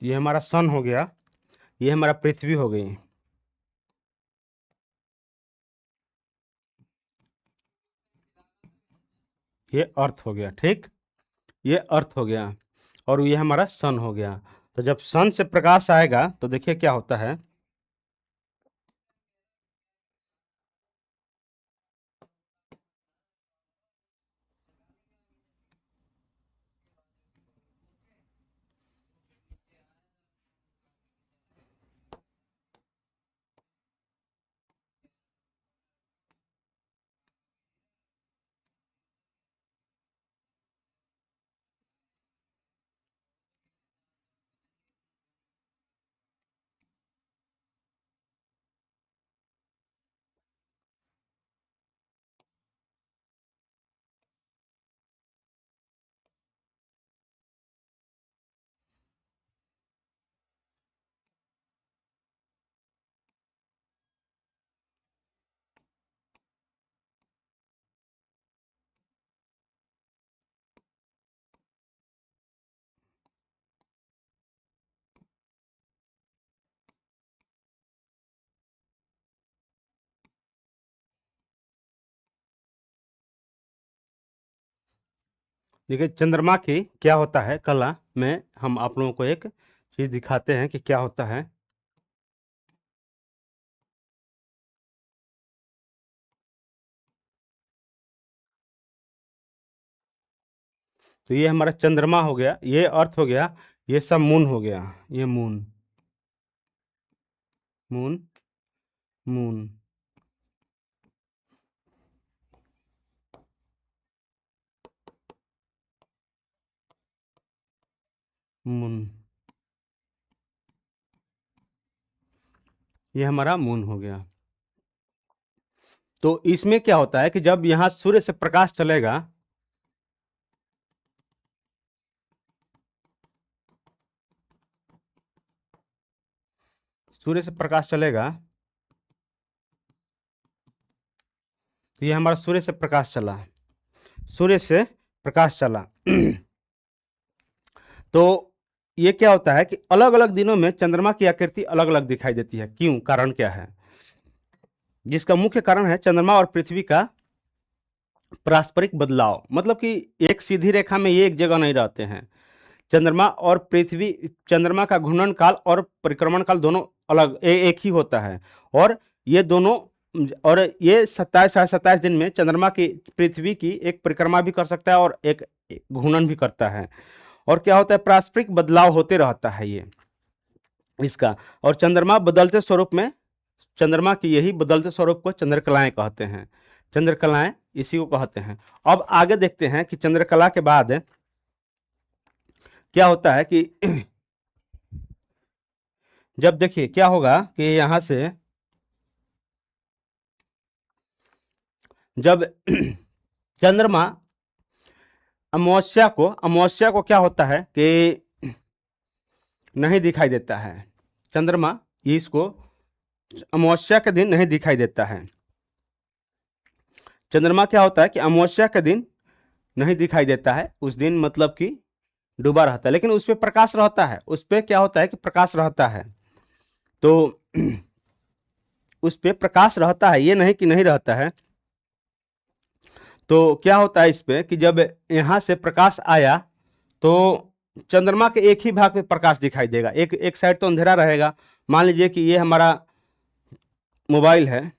ये हमारा सन हो गया, ये हमारा पृथ्वी हो गई। ये अर्थ हो गया, ठीक, ये अर्थ हो गया, और ये हमारा सन हो गया। तो जब सन से प्रकाश आएगा तो देखिए क्या होता है। देखिए चंद्रमा की क्या होता है कला में, हम आप लोगों को एक चीज दिखाते हैं कि क्या होता है। तो ये हमारा चंद्रमा हो गया, ये अर्थ हो गया, ये सब मून हो गया, ये मून, मून, मून, मून, ये हमारा मून हो गया। तो इसमें क्या होता है कि जब यहां सूर्य से प्रकाश चलेगा, सूर्य से प्रकाश चलेगा, तो ये हमारा सूर्य से प्रकाश चला, सूर्य से प्रकाश चला। तो ये क्या होता है कि अलग अलग दिनों में चंद्रमा की आकृति अलग अलग दिखाई देती है। क्यों? कारण क्या है? जिसका मुख्य कारण है चंद्रमा और पृथ्वी का पारस्परिक बदलाव, मतलब कि एक सीधी रेखा में ये एक जगह नहीं रहते हैं। चंद्रमा और पृथ्वी, चंद्रमा का घूर्णन काल और परिक्रमण काल दोनों अलग एक ही होता है, और ये दोनों, और ये 27 साढ़े 27 दिन में चंद्रमा की पृथ्वी की एक परिक्रमा भी कर सकता है और एक घूर्णन भी करता है। और क्या होता है, पारस्परिक बदलाव होते रहता है ये इसका। और चंद्रमा बदलते स्वरूप में, चंद्रमा की यही बदलते स्वरूप को चंद्रकलाएं कहते हैं, चंद्रकलाएं इसी को कहते हैं। अब आगे देखते हैं कि चंद्रकला के बाद क्या होता है कि जब देखिए क्या होगा कि यहां से जब चंद्रमा अमावस्या को क्या होता है कि नहीं दिखाई देता है, चंद्रमा इसको अमावस्या के दिन नहीं दिखाई देता है। चंद्रमा क्या होता है कि अमावस्या के दिन नहीं दिखाई देता है, उस दिन मतलब कि डूबा रहता है, लेकिन उस पर प्रकाश रहता है, उस पर क्या होता है कि प्रकाश रहता है। तो उस पर प्रकाश रहता है, ये नहीं कि नहीं रहता है। तो क्या होता है इस पे कि जब यहां से प्रकाश आया तो चंद्रमा के एक ही भाग पे प्रकाश दिखाई देगा, एक एक साइड तो अंधेरा रहेगा। मान लीजिए कि ये हमारा मोबाइल है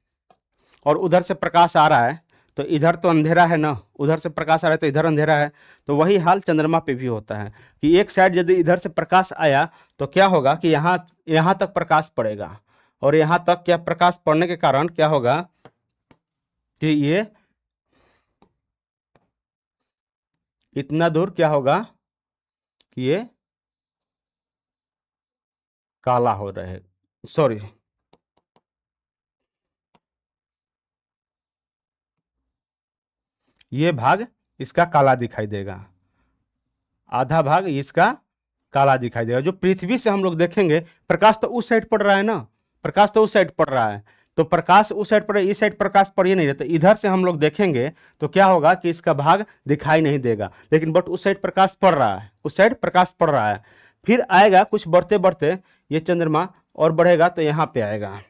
और उधर से प्रकाश आ रहा है, तो इधर तो अंधेरा है ना, उधर से प्रकाश आ रहा है तो इधर अंधेरा है। तो वही हाल चंद्रमा पे भी होता है कि एक साइड यदि इधर से प्रकाश आया तो क्या होगा कि यहाँ यहाँ तक प्रकाश पड़ेगा, और यहाँ तक क्या प्रकाश पड़ने के कारण क्या होगा कि ये इतना दूर क्या होगा कि ये काला हो रहे, सॉरी, ये भाग इसका काला दिखाई देगा, आधा भाग इसका काला दिखाई देगा। जो पृथ्वी से हम लोग देखेंगे, प्रकाश तो उस साइड पड़ रहा है ना, प्रकाश तो उस साइड पड़ रहा है, तो प्रकाश उस साइड पड़, इस साइड प्रकाश पड़ ही नहीं रहा, तो इधर से हम लोग देखेंगे तो क्या होगा कि इसका भाग दिखाई नहीं देगा, लेकिन बट उस साइड प्रकाश पड़ रहा है, उस साइड प्रकाश पड़ रहा है। फिर आएगा कुछ बढ़ते बढ़ते ये चंद्रमा और बढ़ेगा तो यहाँ पे आएगा,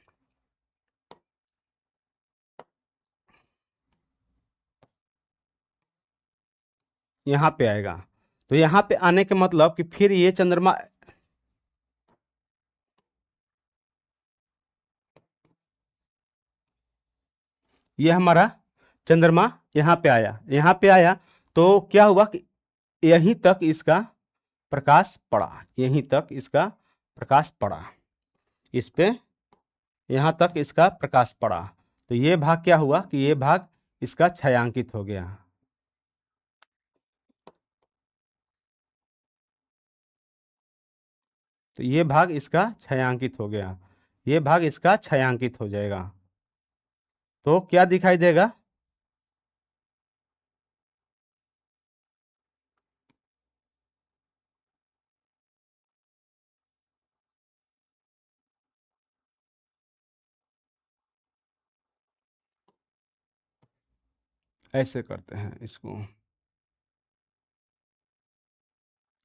यहाँ पे आएगा। तो यहाँ पे आने के मतलब कि फिर ये चंद्रमा, ये हमारा चंद्रमा यहाँ पे आया, यहाँ पे आया तो क्या हुआ कि यहीं तक इसका प्रकाश पड़ा, यहीं तक इसका प्रकाश पड़ा, इस पे यहाँ तक इसका प्रकाश पड़ा। तो ये भाग क्या हुआ कि ये भाग इसका छायांकित हो गया, तो ये भाग इसका छायांकित हो गया, ये भाग इसका छायांकित हो जाएगा। तो क्या दिखाई देगा, ऐसे करते हैं इसको,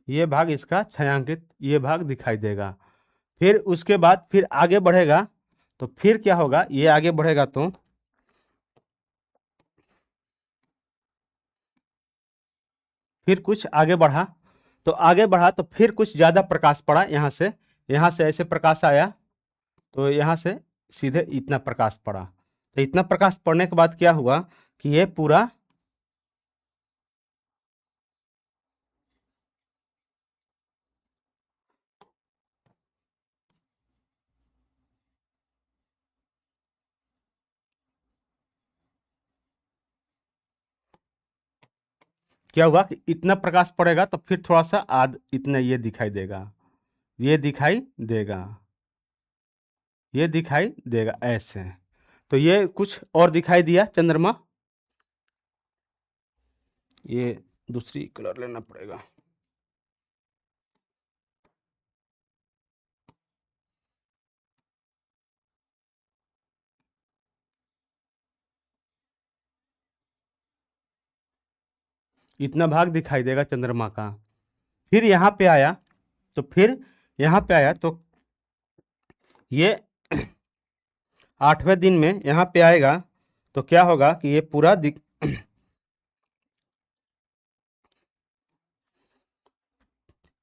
ये भाग इसका छायांकित, ये भाग दिखाई देगा। फिर उसके बाद फिर आगे बढ़ेगा तो फिर क्या होगा, ये आगे बढ़ेगा तो फिर कुछ आगे बढ़ा, तो आगे बढ़ा तो फिर कुछ ज़्यादा प्रकाश पड़ा, यहाँ से ऐसे प्रकाश आया, तो यहाँ से सीधे इतना प्रकाश पड़ा। तो इतना प्रकाश पड़ने के बाद क्या हुआ कि ये पूरा, क्या हुआ कि इतना प्रकाश पड़ेगा तो फिर थोड़ा सा आद इतना ये दिखाई देगा, ये दिखाई देगा, ये दिखाई देगा ऐसे। तो ये कुछ और दिखाई दिया चंद्रमा, ये दूसरी कलर लेना पड़ेगा, इतना भाग दिखाई देगा चंद्रमा का। फिर यहाँ पे आया, तो फिर यहाँ पे आया तो ये 8वें दिन में यहाँ पे आएगा तो क्या होगा कि ये पूरा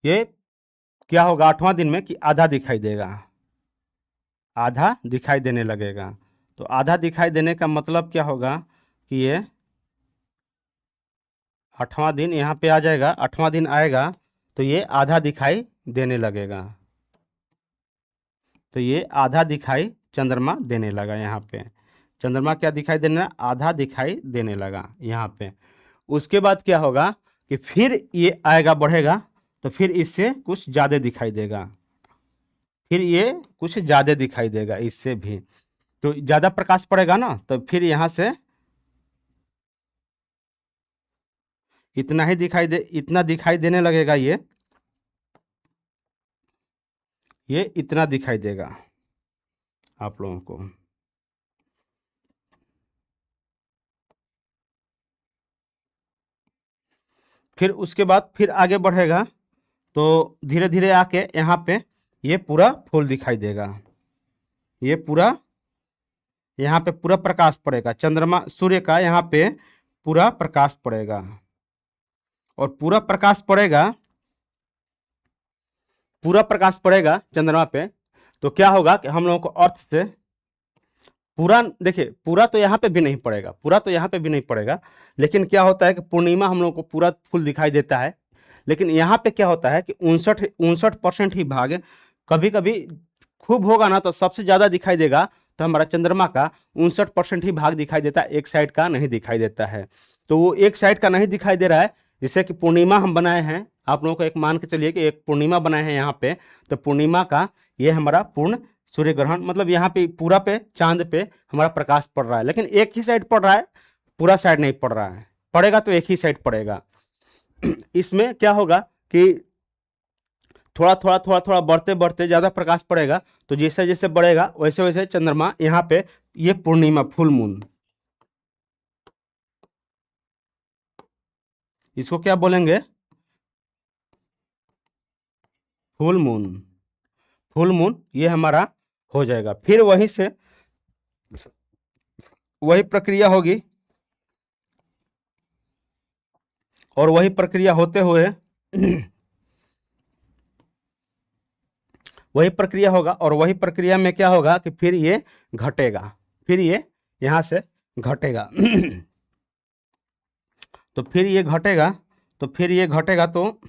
ये क्या होगा 8वां दिन में कि आधा दिखाई देगा, आधा दिखाई देने लगेगा। तो आधा दिखाई देने का मतलब क्या होगा कि ये 8वां दिन यहाँ पे आ जाएगा, 8वां दिन आएगा तो ये आधा दिखाई देने लगेगा, तो ये आधा दिखाई चंद्रमा देने लगा, यहाँ पे चंद्रमा क्या दिखाई देने, आधा दिखाई देने लगा यहाँ पे। उसके बाद क्या होगा कि फिर ये आएगा बढ़ेगा तो फिर इससे कुछ ज़्यादा दिखाई देगा, फिर ये कुछ ज़्यादा दिखाई देगा इससे भी, तो ज़्यादा प्रकाश पड़ेगा ना, तो फिर यहाँ से इतना ही दिखाई दे, इतना दिखाई देने लगेगा, ये इतना दिखाई देगा आप लोगों को। फिर उसके बाद फिर आगे बढ़ेगा तो धीरे धीरे आके यहाँ पे ये पूरा फूल दिखाई देगा, ये पूरा यहाँ पे पूरा प्रकाश पड़ेगा, चंद्रमा सूर्य का यहाँ पे पूरा प्रकाश पड़ेगा, और पूरा प्रकाश पड़ेगा, पूरा प्रकाश पड़ेगा चंद्रमा पे, तो क्या होगा कि हम लोगों को अर्थ से पूरा देखिए, पूरा तो यहाँ पे भी नहीं पड़ेगा, पूरा तो यहाँ पे भी नहीं पड़ेगा, लेकिन क्या होता है कि पूर्णिमा हम लोग को पूरा फुल दिखाई देता है। लेकिन यहाँ पे क्या होता है कि 59% ही भाग कभी कभी खूब होगा ना तो सबसे ज़्यादा दिखाई देगा, तो हमारा चंद्रमा का 59% ही भाग दिखाई देता है, एक साइड का नहीं दिखाई देता है। तो वो एक साइड का नहीं दिखाई दे रहा है, जैसे कि पूर्णिमा हम बनाए हैं, आप लोगों को एक मान के चलिए कि एक पूर्णिमा बनाए हैं यहाँ पे, तो पूर्णिमा का ये हमारा पूर्ण सूर्य ग्रहण, मतलब यहाँ पे पूरा पे चांद पे हमारा प्रकाश पड़ रहा है, लेकिन एक ही साइड पड़ रहा है, पूरा साइड नहीं पड़ रहा है, पड़ेगा तो एक ही साइड पड़ेगा। इसमें क्या होगा कि थोड़ा थोड़ा थोड़ा थोड़ा बढ़ते बढ़ते ज़्यादा प्रकाश पड़ेगा, तो जैसे जैसे बढ़ेगा वैसे वैसे चंद्रमा यहाँ पे ये पूर्णिमा फुल मून, इसको क्या बोलेंगे, फुल मून। फुल मून ये हमारा हो जाएगा, फिर वहीं से वही प्रक्रिया होगी, और वही प्रक्रिया होते हुए वही प्रक्रिया होगा, और वही प्रक्रिया में क्या होगा कि फिर ये घटेगा, फिर ये यहाँ से घटेगा तो फिर ये घटेगा, तो फिर ये घटेगा, तो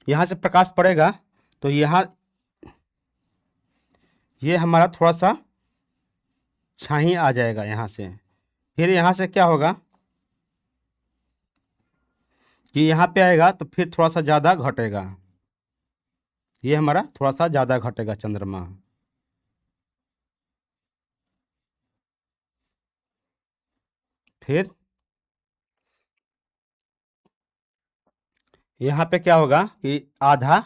यहाँ से प्रकाश पड़ेगा, तो यहाँ ये हमारा थोड़ा सा छाई आ जाएगा यहाँ से, फिर यहाँ से क्या होगा कि यहाँ पे आएगा, तो फिर थोड़ा सा ज़्यादा घटेगा, ये हमारा थोड़ा सा ज़्यादा घटेगा चंद्रमा। फिर यहाँ पे क्या होगा कि आधा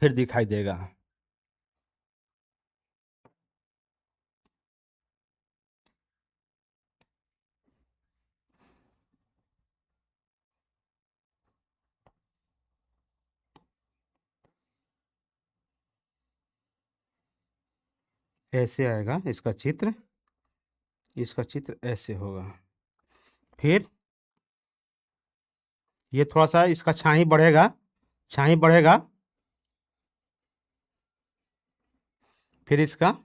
फिर दिखाई देगा, ऐसे आएगा इसका चित्र, इसका चित्र ऐसे होगा। फिर ये थोड़ा सा इसका छाई बढ़ेगा, छाई बढ़ेगा, फिर इसका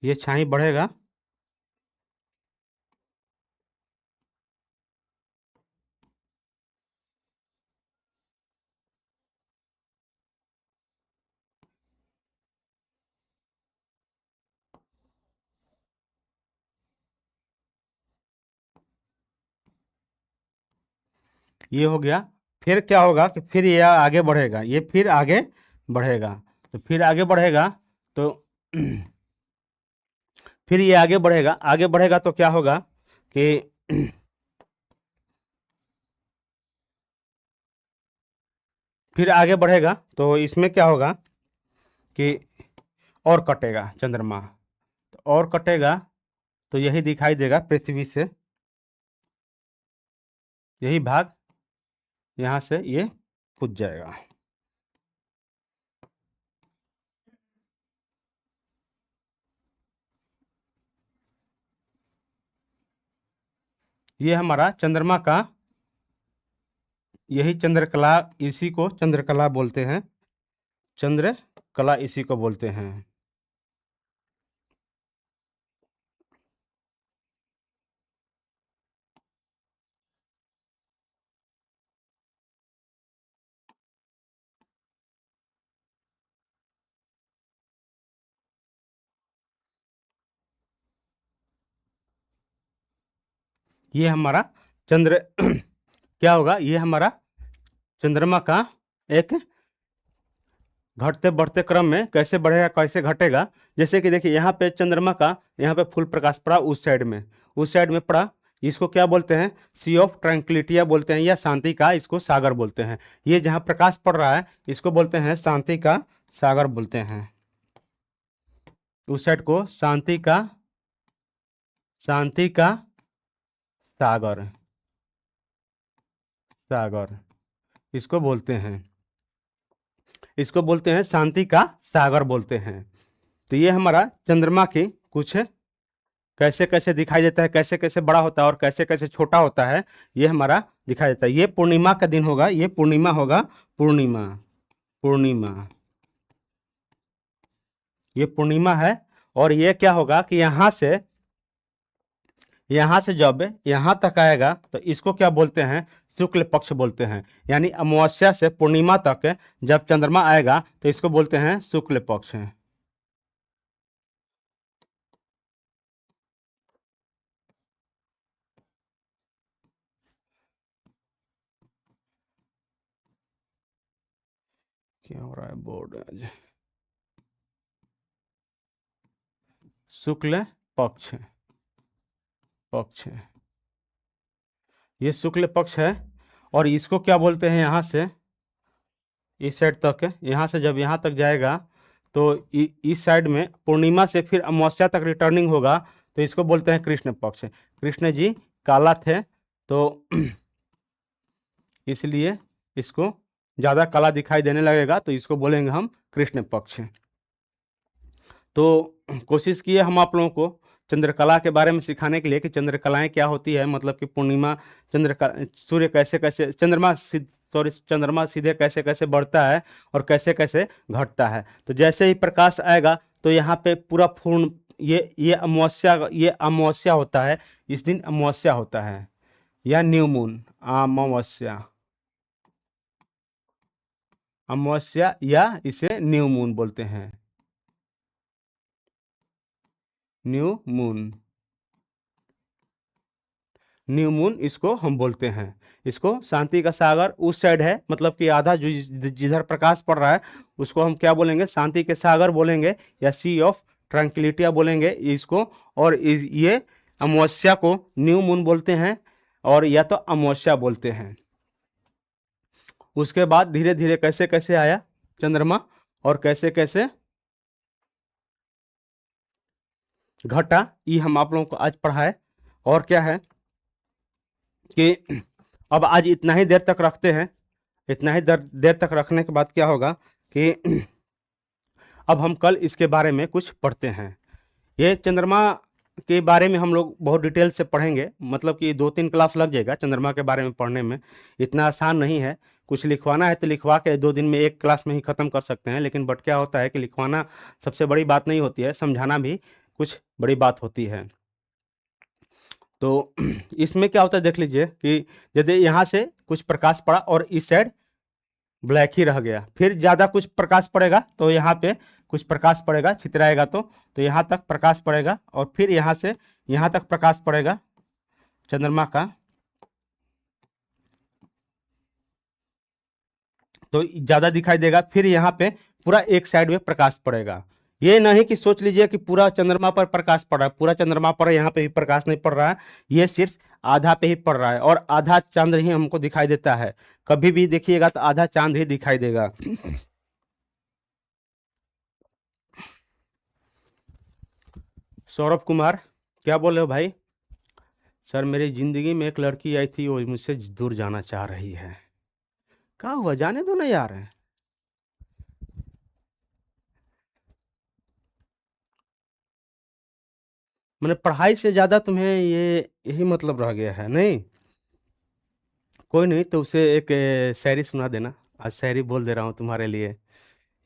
ये छाई बढ़ेगा, ये हो गया। फिर क्या होगा कि फिर ये आगे बढ़ेगा, ये फिर आगे बढ़ेगा, तो फिर आगे बढ़ेगा, तो फिर ये आगे बढ़ेगा, आगे बढ़ेगा तो क्या होगा कि फिर आगे बढ़ेगा, तो इसमें क्या होगा कि और कटेगा चंद्रमा, तो और कटेगा, तो यही दिखाई देगा पृथ्वी से, यही भाग यहाँ से ये कूद जाएगा। ये हमारा चंद्रमा का, यही चंद्रकला, इसी को चंद्रकला बोलते हैं, चंद्रकला इसी को बोलते हैं। ये हमारा चंद्र क्या होगा, ये हमारा चंद्रमा का एक घटते बढ़ते क्रम में कैसे बढ़ेगा कैसे घटेगा, जैसे कि देखिए यहाँ पे चंद्रमा का यहाँ पे फुल प्रकाश पड़ा उस साइड में, उस साइड में पड़ा, इसको क्या बोलते हैं, सी ऑफ ट्रैंक्विलिटिया बोलते हैं, या शांति का इसको सागर बोलते हैं। ये जहाँ प्रकाश पड़ रहा है इसको बोलते हैं शांति का सागर बोलते हैं, उस साइड को शांति का सागर, सागर इसको बोलते हैं, इसको बोलते हैं शांति का सागर बोलते हैं। तो ये हमारा चंद्रमा की कुछ कैसे कैसे दिखाई देता है, कैसे कैसे बड़ा होता है और कैसे कैसे छोटा होता है, ये हमारा दिखाई देता है। ये पूर्णिमा का दिन होगा, ये पूर्णिमा होगा, पूर्णिमा, पूर्णिमा, ये पूर्णिमा है। और ये क्या होगा कि यहां से जब यहां तक आएगा तो इसको क्या बोलते हैं, शुक्ल पक्ष बोलते हैं। यानी अमावस्या से पूर्णिमा तक जब चंद्रमा आएगा तो इसको बोलते हैं शुक्ल पक्ष। क्या हो रहा है बोर्ड आज, शुक्ल पक्ष, पक्ष, ये शुक्ल पक्ष है। और इसको क्या बोलते हैं, यहाँ से इस साइड तक, यहाँ से जब यहाँ तक जाएगा तो इस साइड में पूर्णिमा से फिर अमावस्या तक रिटर्निंग होगा तो इसको बोलते हैं कृष्ण पक्ष। कृष्ण जी काला थे तो इसलिए इसको ज़्यादा काला दिखाई देने लगेगा तो इसको बोलेंगे हम कृष्ण पक्ष। तो कोशिश किए हम आप लोगों को चंद्रकला के बारे में सिखाने के लिए कि चंद्रकलाएं क्या होती है, मतलब कि पूर्णिमा सूर्य कैसे कैसे चंद्रमा सीधे कैसे कैसे बढ़ता है और कैसे कैसे घटता है। तो जैसे ही प्रकाश आएगा तो यहाँ पे पूरा पूर्ण ये अमावस्या होता है, इस दिन अमावस्या होता है या न्यू मून, अमावस्या, अमावस्या या इसे न्यू मून बोलते हैं, न्यू मून, न्यू मून इसको हम बोलते हैं। इसको शांति का सागर उस साइड है, मतलब कि आधा जो जिधर प्रकाश पड़ रहा है उसको हम क्या बोलेंगे, शांति के सागर बोलेंगे या सी ऑफ ट्रैंक्विलिटिया बोलेंगे इसको। और ये अमावस्या को न्यू मून बोलते हैं और या तो अमावस्या बोलते हैं। उसके बाद धीरे धीरे कैसे कैसे आया चंद्रमा और कैसे कैसे घटा, ये हम आप लोगों को आज पढ़ाए। और क्या है कि अब आज इतना ही देर तक रखते हैं। इतना ही देर तक रखने के बाद क्या होगा कि अब हम कल इसके बारे में कुछ पढ़ते हैं। ये चंद्रमा के बारे में हम लोग बहुत डिटेल से पढ़ेंगे, मतलब कि 2-3 क्लास लग जाएगा चंद्रमा के बारे में पढ़ने में। इतना आसान नहीं है, कुछ लिखवाना है तो लिखवा के 2 दिन में एक क्लास में ही ख़त्म कर सकते हैं। लेकिन बट क्या होता है कि लिखवाना सबसे बड़ी बात नहीं होती है, समझाना भी कुछ बड़ी बात होती है। तो इसमें क्या होता है देख लीजिए कि यदि यहाँ से कुछ प्रकाश पड़ा और इस साइड ब्लैक ही रह गया, फिर ज़्यादा कुछ प्रकाश पड़ेगा तो यहाँ पे कुछ प्रकाश पड़ेगा, छितराएगा तो यहाँ तक प्रकाश पड़ेगा और फिर यहाँ से यहाँ तक प्रकाश पड़ेगा चंद्रमा का, तो ज़्यादा दिखाई देगा। फिर यहाँ पे पूरा एक साइड में प्रकाश पड़ेगा। ये नहीं कि सोच लीजिए कि पूरा चंद्रमा पर प्रकाश पड़ रहा है, पूरा चंद्रमा पर यहाँ पे भी प्रकाश नहीं पड़ रहा है, ये सिर्फ आधा पे ही पड़ रहा है और आधा चांद ही हमको दिखाई देता है। कभी भी देखिएगा तो आधा चांद ही दिखाई देगा। सौरभ कुमार क्या बोल रहे हो भाई? सर मेरी जिंदगी में एक लड़की आई थी, वो मुझसे दूर जाना चाह रही है। क्या हुआ, जाने दो ना यार। मैंने पढ़ाई से ज़्यादा तुम्हें यही मतलब रह गया है नहीं? कोई नहीं, तो उसे एक शायरी सुना देना। आज शायरी बोल दे रहा हूँ तुम्हारे लिए,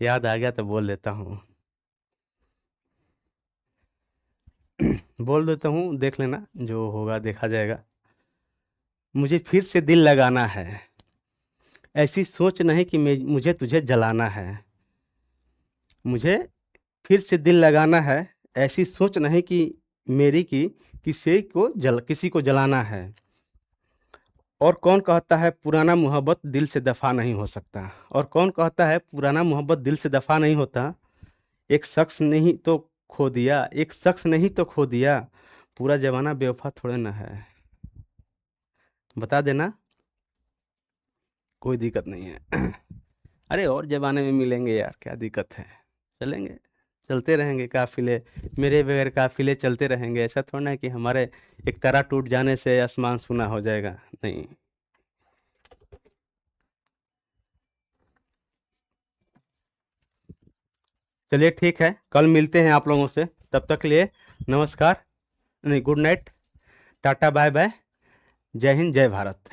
याद आ गया तो बोल देता हूँ। बोल देता हूँ, देख लेना, जो होगा देखा जाएगा। मुझे फिर से दिल लगाना है, ऐसी सोच नहीं कि मुझे तुझे जलाना है। मुझे फिर से दिल लगाना है, ऐसी सोच नहीं कि मेरी की किसी को जलाना है। और कौन कहता है पुराना मोहब्बत दिल से दफा नहीं हो सकता? और कौन कहता है पुराना मोहब्बत दिल से दफा नहीं होता? एक शख्स नहीं तो खो दिया, एक शख्स नहीं तो खो दिया, पूरा जमाना बेवफा थोड़े ना है। बता देना, कोई दिक्कत नहीं है। अरे और जमाने में मिलेंगे यार, क्या दिक्कत है, चलेंगे, चलते रहेंगे काफिले, मेरे बगैर काफिले चलते रहेंगे। ऐसा थोड़ा ना है कि हमारे एक तारा टूट जाने से आसमान सुना हो जाएगा, नहीं। चलिए ठीक है, कल मिलते हैं आप लोगों से, तब तक के लिए नमस्कार, नहीं good night, tata bye bye, जय हिंद जय भारत।